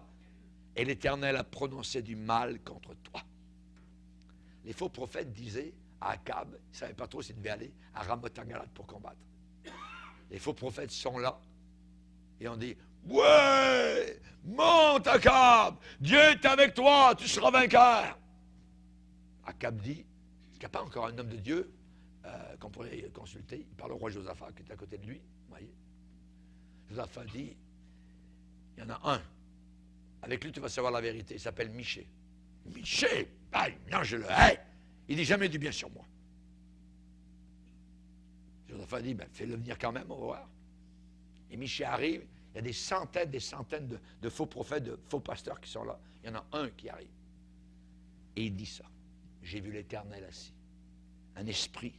Et l'Éternel a prononcé du mal contre toi. Les faux prophètes disaient à Akab, il ne savait pas trop s'il devait aller à Ramoth en Galade pour combattre. Les faux prophètes sont là et on dit, ouais, monte Akab, Dieu est avec toi, tu seras vainqueur. Akab dit, il n'y a pas encore un homme de Dieu qu'on pourrait consulter. Il parle au roi Josaphat qui est à côté de lui. Vous voyez. Josaphat dit, il y en a un. Avec lui, tu vas savoir la vérité. Il s'appelle Michée. Michée, ah, non, je le hais. Il dit jamais du bien sur moi. Josaphat dit, ben, fais-le venir quand même, on va voir. Et Michée arrive, il y a des centaines de faux prophètes, de faux pasteurs qui sont là. Il y en a un qui arrive. Et il dit ça. J'ai vu l'Éternel assis. Un esprit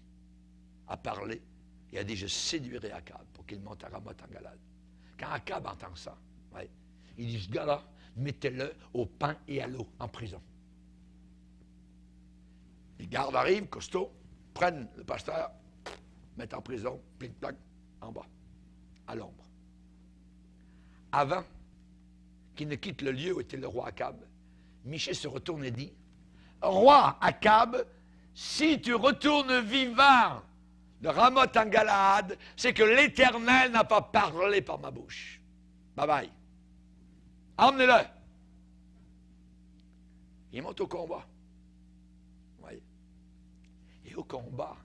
a parlé et a dit, je séduirai Akab pour qu'il monte à Ramoth en Galade. Quand Akab entend ça, ouais, il dit, ce gars-là, mettez-le au pain et à l'eau en prison. Les gardes arrivent, costauds, prennent le pasteur, mettent en prison, plic-plac, en bas, à l'ombre. Avant qu'il ne quitte le lieu où était le roi Akab, Michée se retourne et dit, roi Akab, si tu retournes vivant de Ramoth en Galade, c'est que l'Éternel n'a pas parlé par ma bouche. Bye bye. Emmenez-le. Il monte au combat. Vous voyez. Et au combat,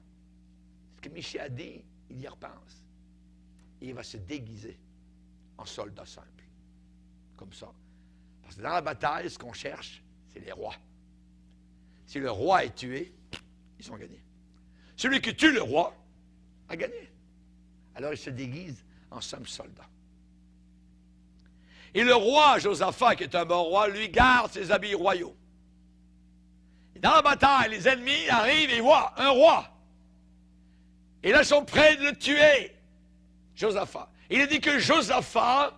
ce que Michée a dit, il y repense. Et il va se déguiser en soldat simple. Comme ça. Parce que dans la bataille, ce qu'on cherche, c'est les rois. Si le roi est tué, ils ont gagné. Celui qui tue le roi a gagné. Alors il se déguise en simple soldat. Et le roi Josaphat, qui est un bon roi, lui garde ses habits royaux. Et dans la bataille, les ennemis arrivent et voient un roi. Et là, ils sont prêts de le tuer. Josaphat. Il est dit que Josaphat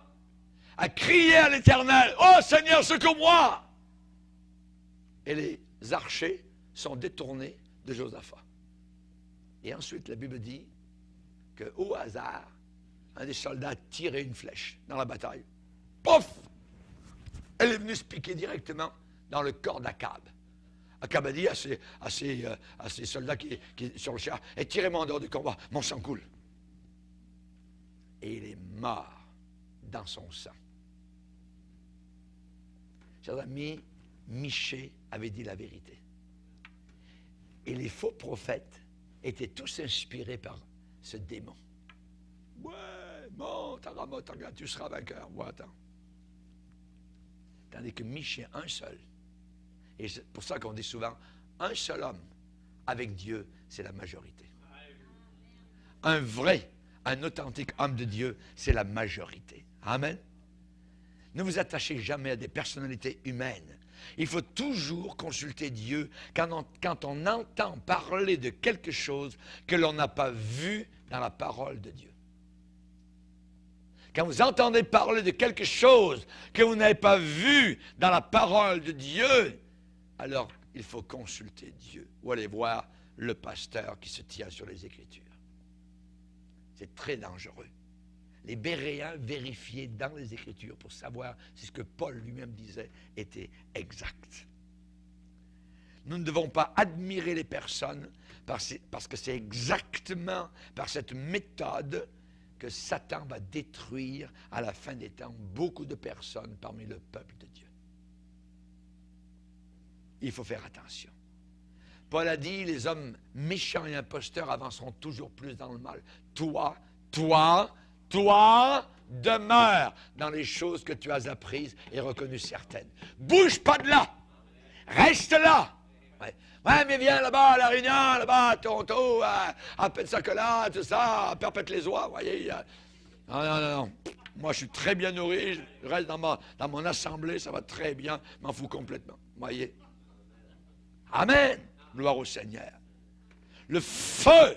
a crié à l'Éternel, « Oh Seigneur, secours-moi » Et les archers sont détournés de Josaphat. Et ensuite, la Bible dit qu'au hasard, un des soldats a tiré une flèche dans la bataille. Pouf! Elle est venue se piquer directement dans le corps d'Akab. Akab a dit à ses soldats qui sont sur le char, « Tirez-moi en dehors du combat, mon sang coule. » Et il est mort dans son sang. Chers amis, Michée avait dit la vérité. Et les faux prophètes étaient tous inspirés par ce démon. Ouais, monte à Ramoth, tu seras vainqueur. Ouais, attends. Tandis que Michée, un seul. Et c'est pour ça qu'on dit souvent, un seul homme avec Dieu, c'est la majorité. Un vrai, un authentique homme de Dieu, c'est la majorité. Amen. Ne vous attachez jamais à des personnalités humaines. Il faut toujours consulter Dieu quand on entend parler de quelque chose que l'on n'a pas vu dans la parole de Dieu. Quand vous entendez parler de quelque chose que vous n'avez pas vu dans la parole de Dieu, alors il faut consulter Dieu ou aller voir le pasteur qui se tient sur les Écritures. C'est très dangereux. Les Béréens vérifiaient dans les Écritures pour savoir si ce que Paul lui-même disait était exact. nous ne devons pas admirer les personnes parce que c'est exactement par cette méthode que Satan va détruire à la fin des temps beaucoup de personnes parmi le peuple de Dieu. Il faut faire attention. Paul a dit, les hommes méchants et imposteurs avanceront toujours plus dans le mal. Toi, demeure dans les choses que tu as apprises et reconnues certaines. Bouge pas de là. Reste là. Ouais, mais viens là-bas à La Réunion, là-bas à Toronto, à Pensacola, tout ça, à Perpète-les-Oies, vous voyez. Non. Moi, je suis très bien nourri, je reste dans mon assemblée, ça va très bien, je m'en fous complètement, vous voyez. Amen. Gloire au Seigneur. Le feu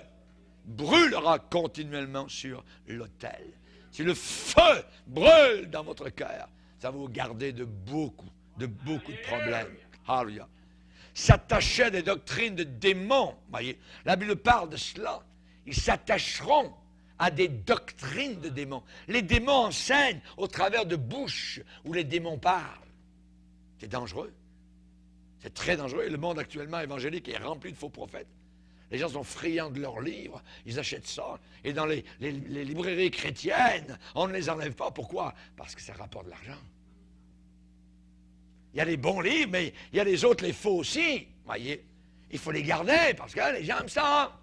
brûlera continuellement sur l'autel. Si le feu brûle dans votre cœur, ça va vous garder de beaucoup de problèmes. Alléluia. S'attacher à des doctrines de démons, voyez, la Bible parle de cela. Ils s'attacheront à des doctrines de démons. Les démons enseignent au travers de bouches où les démons parlent. C'est dangereux. C'est très dangereux. Et le monde actuellement évangélique est rempli de faux prophètes. Les gens sont friands de leurs livres, ils achètent ça. Et dans les librairies chrétiennes, on ne les enlève pas. Pourquoi? Parce que ça rapporte de l'argent. Il y a les bons livres, mais il y a les autres, les faux aussi. Voyez, il faut les garder parce que les gens aiment ça.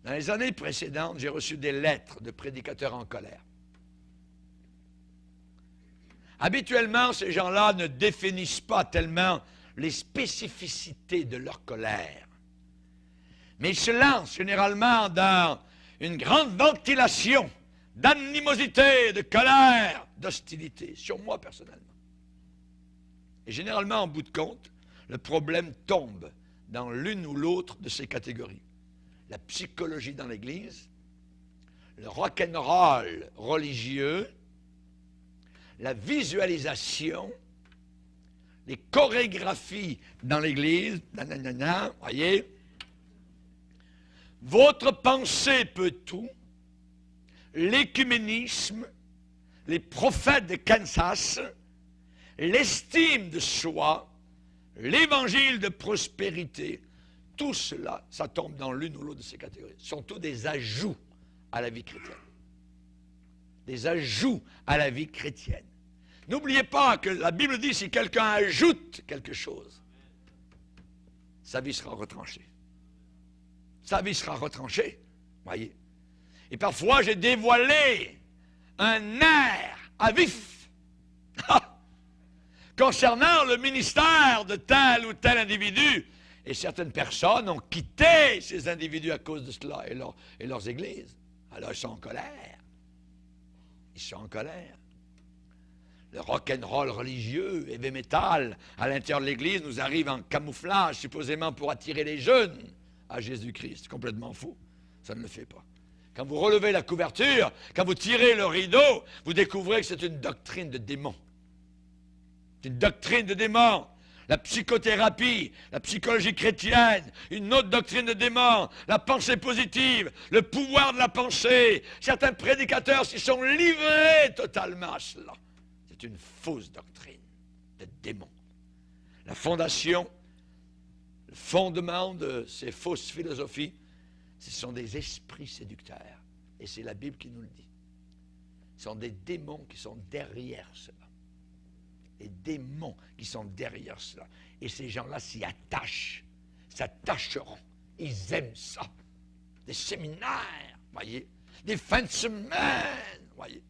Dans les années précédentes, j'ai reçu des lettres de prédicateurs en colère. Habituellement, ces gens-là ne définissent pas tellement les spécificités de leur colère. Mais ils se lancent généralement dans une grande ventilation d'animosité, de colère, d'hostilité, sur moi personnellement. Et généralement, en bout de compte, le problème tombe dans l'une ou l'autre de ces catégories. La psychologie dans l'Église, le rock'n'roll religieux, la visualisation, les chorégraphies dans l'Église, voyez. Votre pensée peut tout, l'écuménisme, les prophètes de Kansas, l'estime de soi, l'évangile de prospérité, tout cela, ça tombe dans l'une ou l'autre de ces catégories. Ce sont tous des ajouts à la vie chrétienne. Des ajouts à la vie chrétienne. N'oubliez pas que la Bible dit, si quelqu'un ajoute quelque chose, sa vie sera retranchée. Sa vie sera retranchée, voyez. Et parfois, j'ai dévoilé un air à vif concernant le ministère de tel ou tel individu. Et certaines personnes ont quitté ces individus à cause de cela et leurs églises. Alors, ils sont en colère. Ils sont en colère. Le rock'n'roll religieux, heavy metal, à l'intérieur de l'Église, nous arrive en camouflage, supposément pour attirer les jeunes à Jésus-Christ. C'est complètement faux. Ça ne le fait pas. Quand vous relevez la couverture, quand vous tirez le rideau, vous découvrez que c'est une doctrine de démon. C'est une doctrine de démon. La psychothérapie, la psychologie chrétienne, une autre doctrine de démon, la pensée positive, le pouvoir de la pensée. Certains prédicateurs s'y sont livrés totalement à cela. C'est une fausse doctrine de démon. La fondation, le fondement de ces fausses philosophies, ce sont des esprits séducteurs. Et c'est la Bible qui nous le dit. Ce sont des démons qui sont derrière cela. Les démons qui sont derrière cela. Et ces gens-là s'y attachent, s'attacheront. Ils aiment ça. Des séminaires, voyez. Des fins de semaine, voyez.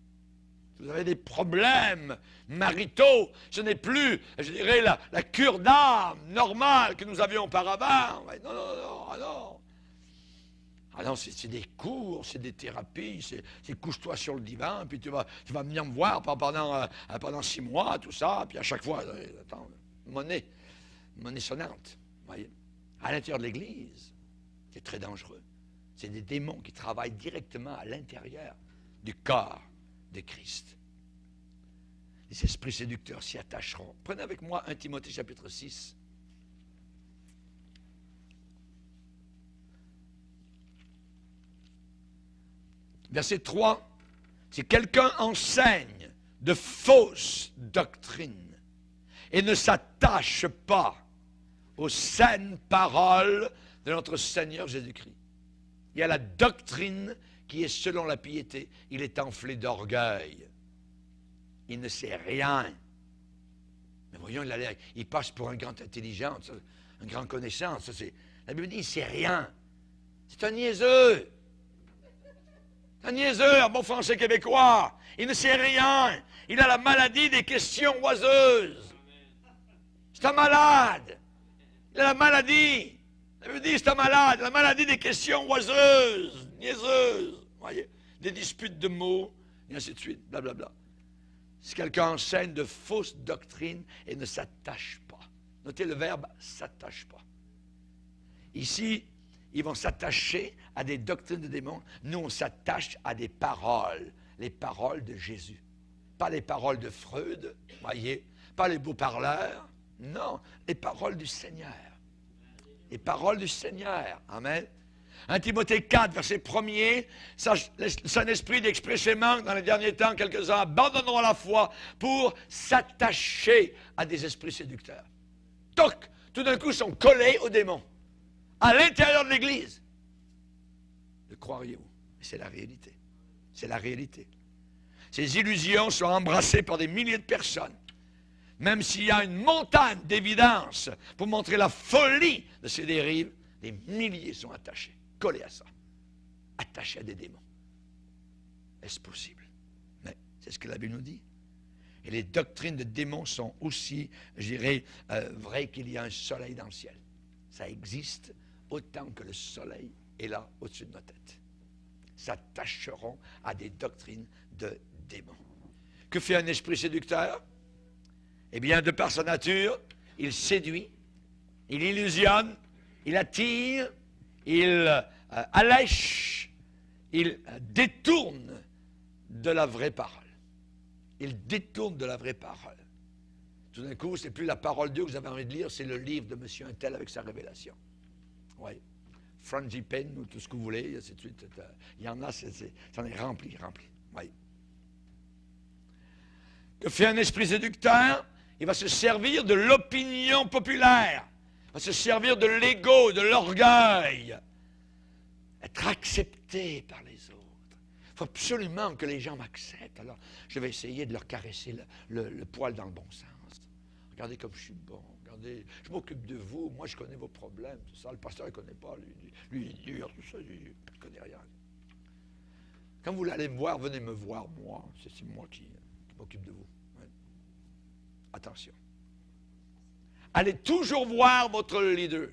Vous avez des problèmes maritaux. Ce n'est plus, je dirais, la cure d'âme normale que nous avions auparavant. Non. Ah non, c'est des cours, c'est des thérapies, c'est couche-toi sur le divan, puis tu vas venir me voir pendant 6 mois, tout ça, puis à chaque fois, attends, monnaie sonnante, voyez. À l'intérieur de l'Église, c'est très dangereux. C'est des démons qui travaillent directement à l'intérieur du corps de Christ. Les esprits séducteurs s'y attacheront. Prenez avec moi 1 Timothée chapitre 6. Verset 3, si quelqu'un enseigne de fausses doctrines et ne s'attache pas aux saines paroles de notre Seigneur Jésus-Christ. Il y a la doctrine qui est selon la piété. Il est enflé d'orgueil. Il ne sait rien. Mais voyons, il passe pour un grand intelligent, un grand connaissant. La Bible dit, il ne sait rien. C'est un niaiseux. C'est un niaiseux, en bon français québécois. Il ne sait rien. Il a la maladie des questions oiseuses. C'est un malade. Il a la maladie. La Bible dit, c'est un malade. La maladie des questions oiseuses, niaiseuses. Voyez, des disputes de mots, et ainsi de suite, blablabla. Si quelqu'un enseigne de fausses doctrines et ne s'attache pas. Notez le verbe « s'attache pas ». Ici, ils vont s'attacher à des doctrines de démons. Nous, on s'attache à des paroles, les paroles de Jésus. Pas les paroles de Freud, voyez, pas les beaux parleurs. Non, les paroles du Seigneur. Les paroles du Seigneur. Amen. 1 Timothée 4, verset 1er, le Saint-Esprit dit expressément dans les derniers temps, quelques-uns abandonneront la foi pour s'attacher à des esprits séducteurs. Toc, tout d'un coup, sont collés aux démons, à l'intérieur de l'Église. Le croiriez-vous? C'est la réalité. C'est la réalité. Ces illusions sont embrassées par des milliers de personnes. Même s'il y a une montagne d'évidence pour montrer la folie de ces dérives, des milliers sont attachés, collés à ça, attachés à des démons. Est-ce possible? Mais c'est ce que la Bible nous dit. Et les doctrines de démons sont aussi, je dirais, vraies qu'il y a un soleil dans le ciel. Ça existe autant que le soleil est là au-dessus de nos têtes. S'attacheront à des doctrines de démons. Que fait un esprit séducteur? Eh bien, de par sa nature, il séduit, il illusionne, il attire, il allèche, il détourne de la vraie parole. Il détourne de la vraie parole. Tout d'un coup, ce n'est plus la parole de Dieu que vous avez envie de lire, c'est le livre de monsieur untel avec sa révélation. Oui. Frangipane ou tout ce que vous voulez, et ainsi de suite. Il y en a, ça en est rempli. Oui. Que fait un esprit séducteur? Il va se servir de l'opinion populaire. Il va se servir de l'ego, de l'orgueil. Être accepté par les autres. Il faut absolument que les gens m'acceptent. Alors, je vais essayer de leur caresser le poil dans le bon sens. Regardez comme je suis bon. Regardez, je m'occupe de vous. Moi, je connais vos problèmes. Tout ça. Le pasteur, il ne connaît pas. Lui, il est dur. Tout ça, il ne connaît rien. Quand vous allez me voir, venez me voir, moi. C'est moi qui m'occupe de vous. Attention. Allez toujours voir votre leader.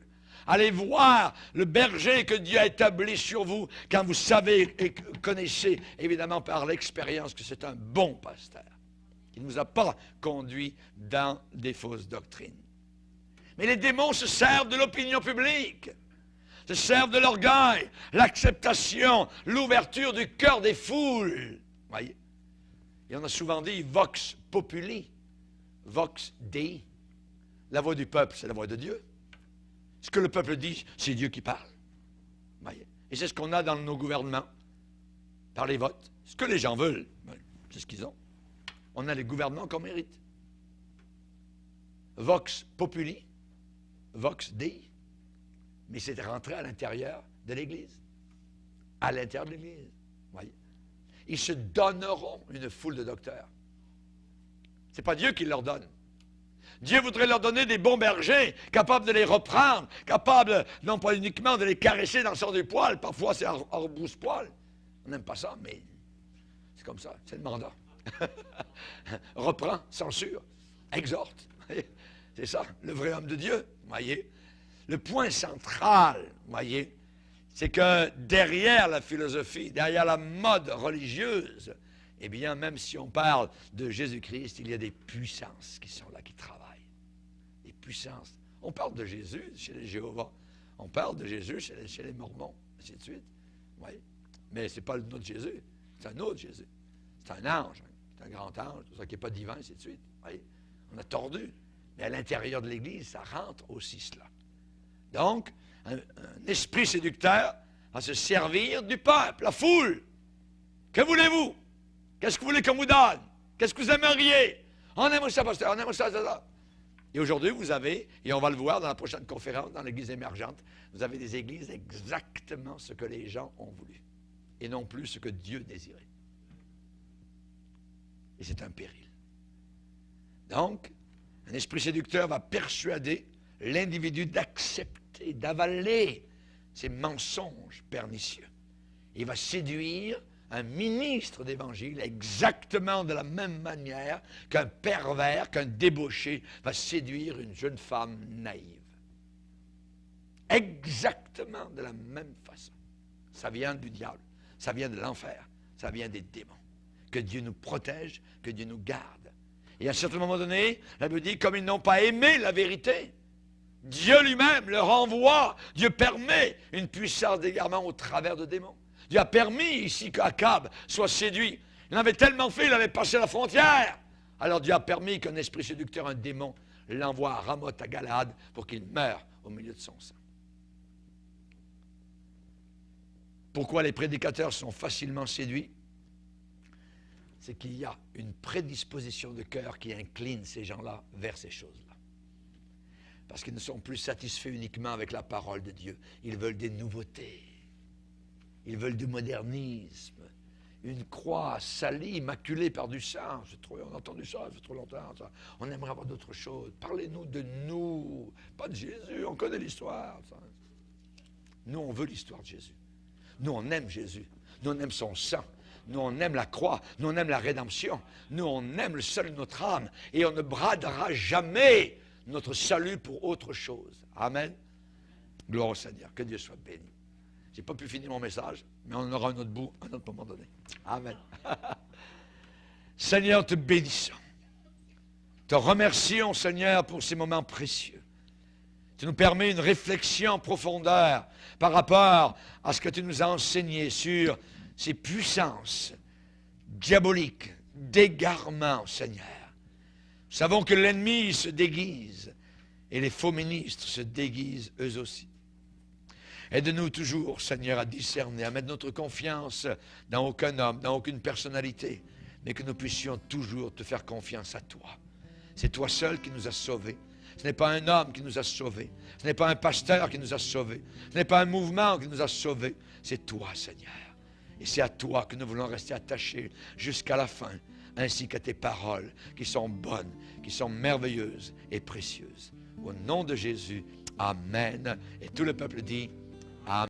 Allez voir le berger que Dieu a établi sur vous quand vous savez et connaissez, évidemment par l'expérience, que c'est un bon pasteur. Il ne nous a pas conduits dans des fausses doctrines. Mais les démons se servent de l'opinion publique, se servent de l'orgueil, l'acceptation, l'ouverture du cœur des foules. Voyez? Et on a souvent dit vox populi. Vox Dei. La voix du peuple, c'est la voix de Dieu. Ce que le peuple dit, c'est Dieu qui parle. Voyez. Et c'est ce qu'on a dans nos gouvernements, par les votes. Ce que les gens veulent, c'est ce qu'ils ont. On a les gouvernements qu'on mérite. Vox Populi, Vox Dei. Mais c'est rentré à l'intérieur de l'Église. À l'intérieur de l'Église. Voyez. Ils se donneront une foule de docteurs. Ce n'est pas Dieu qui leur donne. Dieu voudrait leur donner des bons bergers, capables de les reprendre, capables non pas uniquement de les caresser dans le sens du poil, parfois c'est hors bouse-poil. On n'aime pas ça, mais c'est comme ça, c'est le mandat. Reprends, censure, exhorte. C'est ça, le vrai homme de Dieu, voyez. Le point central, voyez, c'est que derrière la philosophie, derrière la mode religieuse, eh bien, même si on parle de Jésus-Christ, il y a des puissances qui sont là, qui travaillent. Des puissances. On parle de Jésus chez les Jéhovah. On parle de Jésus chez les Mormons, ainsi de suite. Oui. Mais ce n'est pas notre Jésus. C'est un autre Jésus. C'est un ange. C'est un grand ange, tout ça qui n'est pas divin, ainsi de suite. Oui. On a tordu. Mais à l'intérieur de l'Église, ça rentre aussi cela. Donc, un esprit séducteur va se servir du peuple, la foule. Que voulez-vous? Qu'est-ce que vous voulez qu'on vous donne? Qu'est-ce que vous aimeriez? On aime ça, pasteur, on aime ça, ça. Et aujourd'hui, vous avez, et on va le voir dans la prochaine conférence, dans l'Église émergente, vous avez des églises exactement ce que les gens ont voulu, et non plus ce que Dieu désirait. Et c'est un péril. Donc, un esprit séducteur va persuader l'individu d'accepter, d'avaler ces mensonges pernicieux. Il va séduire un ministre d'Évangile exactement de la même manière qu'un pervers, qu'un débauché va séduire une jeune femme naïve. Exactement de la même façon. Ça vient du diable, ça vient de l'enfer, ça vient des démons. Que Dieu nous protège, que Dieu nous garde. Et à un certain moment donné, la Bible dit, comme ils n'ont pas aimé la vérité, Dieu lui-même leur envoie, Dieu permet une puissance d'égarement au travers de démons. Dieu a permis ici qu'Akab soit séduit. Il en avait tellement fait, il avait passé la frontière. Alors Dieu a permis qu'un esprit séducteur, un démon, l'envoie à Ramoth, à Galade, pour qu'il meure au milieu de son sang. Pourquoi les prédicateurs sont facilement séduits? C'est qu'il y a une prédisposition de cœur qui incline ces gens-là vers ces choses-là. Parce qu'ils ne sont plus satisfaits uniquement avec la parole de Dieu. Ils veulent des nouveautés. Ils veulent du modernisme. Une croix salie, maculée par du sang. On a entendu ça, ça fait trop longtemps. Ça. On aimerait avoir d'autres choses. Parlez-nous de nous, pas de Jésus. On connaît l'histoire. Ça. Nous, on veut l'histoire de Jésus. Nous, on aime Jésus. Nous, on aime son sang. Nous, on aime la croix. Nous, on aime la rédemption. Nous, on aime le salut de notre âme. Et on ne bradera jamais notre salut pour autre chose. Amen. Gloire au Seigneur. Que Dieu soit béni. Je n'ai pas pu finir mon message, mais on en aura un autre bout, un autre moment donné. Amen. Seigneur, te bénissons. Te remercions, Seigneur, pour ces moments précieux. Tu nous permets une réflexion en profondeur par rapport à ce que tu nous as enseigné sur ces puissances diaboliques, d'égarement, Seigneur. Nous savons que l'ennemi se déguise et les faux ministres se déguisent eux aussi. Aide-nous toujours, Seigneur, à discerner, à mettre notre confiance dans aucun homme, dans aucune personnalité, mais que nous puissions toujours te faire confiance à toi. C'est toi seul qui nous as sauvés. Ce n'est pas un homme qui nous a sauvés. Ce n'est pas un pasteur qui nous a sauvés. Ce n'est pas un mouvement qui nous a sauvés. C'est toi, Seigneur. Et c'est à toi que nous voulons rester attachés jusqu'à la fin, ainsi qu'à tes paroles qui sont bonnes, qui sont merveilleuses et précieuses. Au nom de Jésus, amen. Et tout le peuple dit...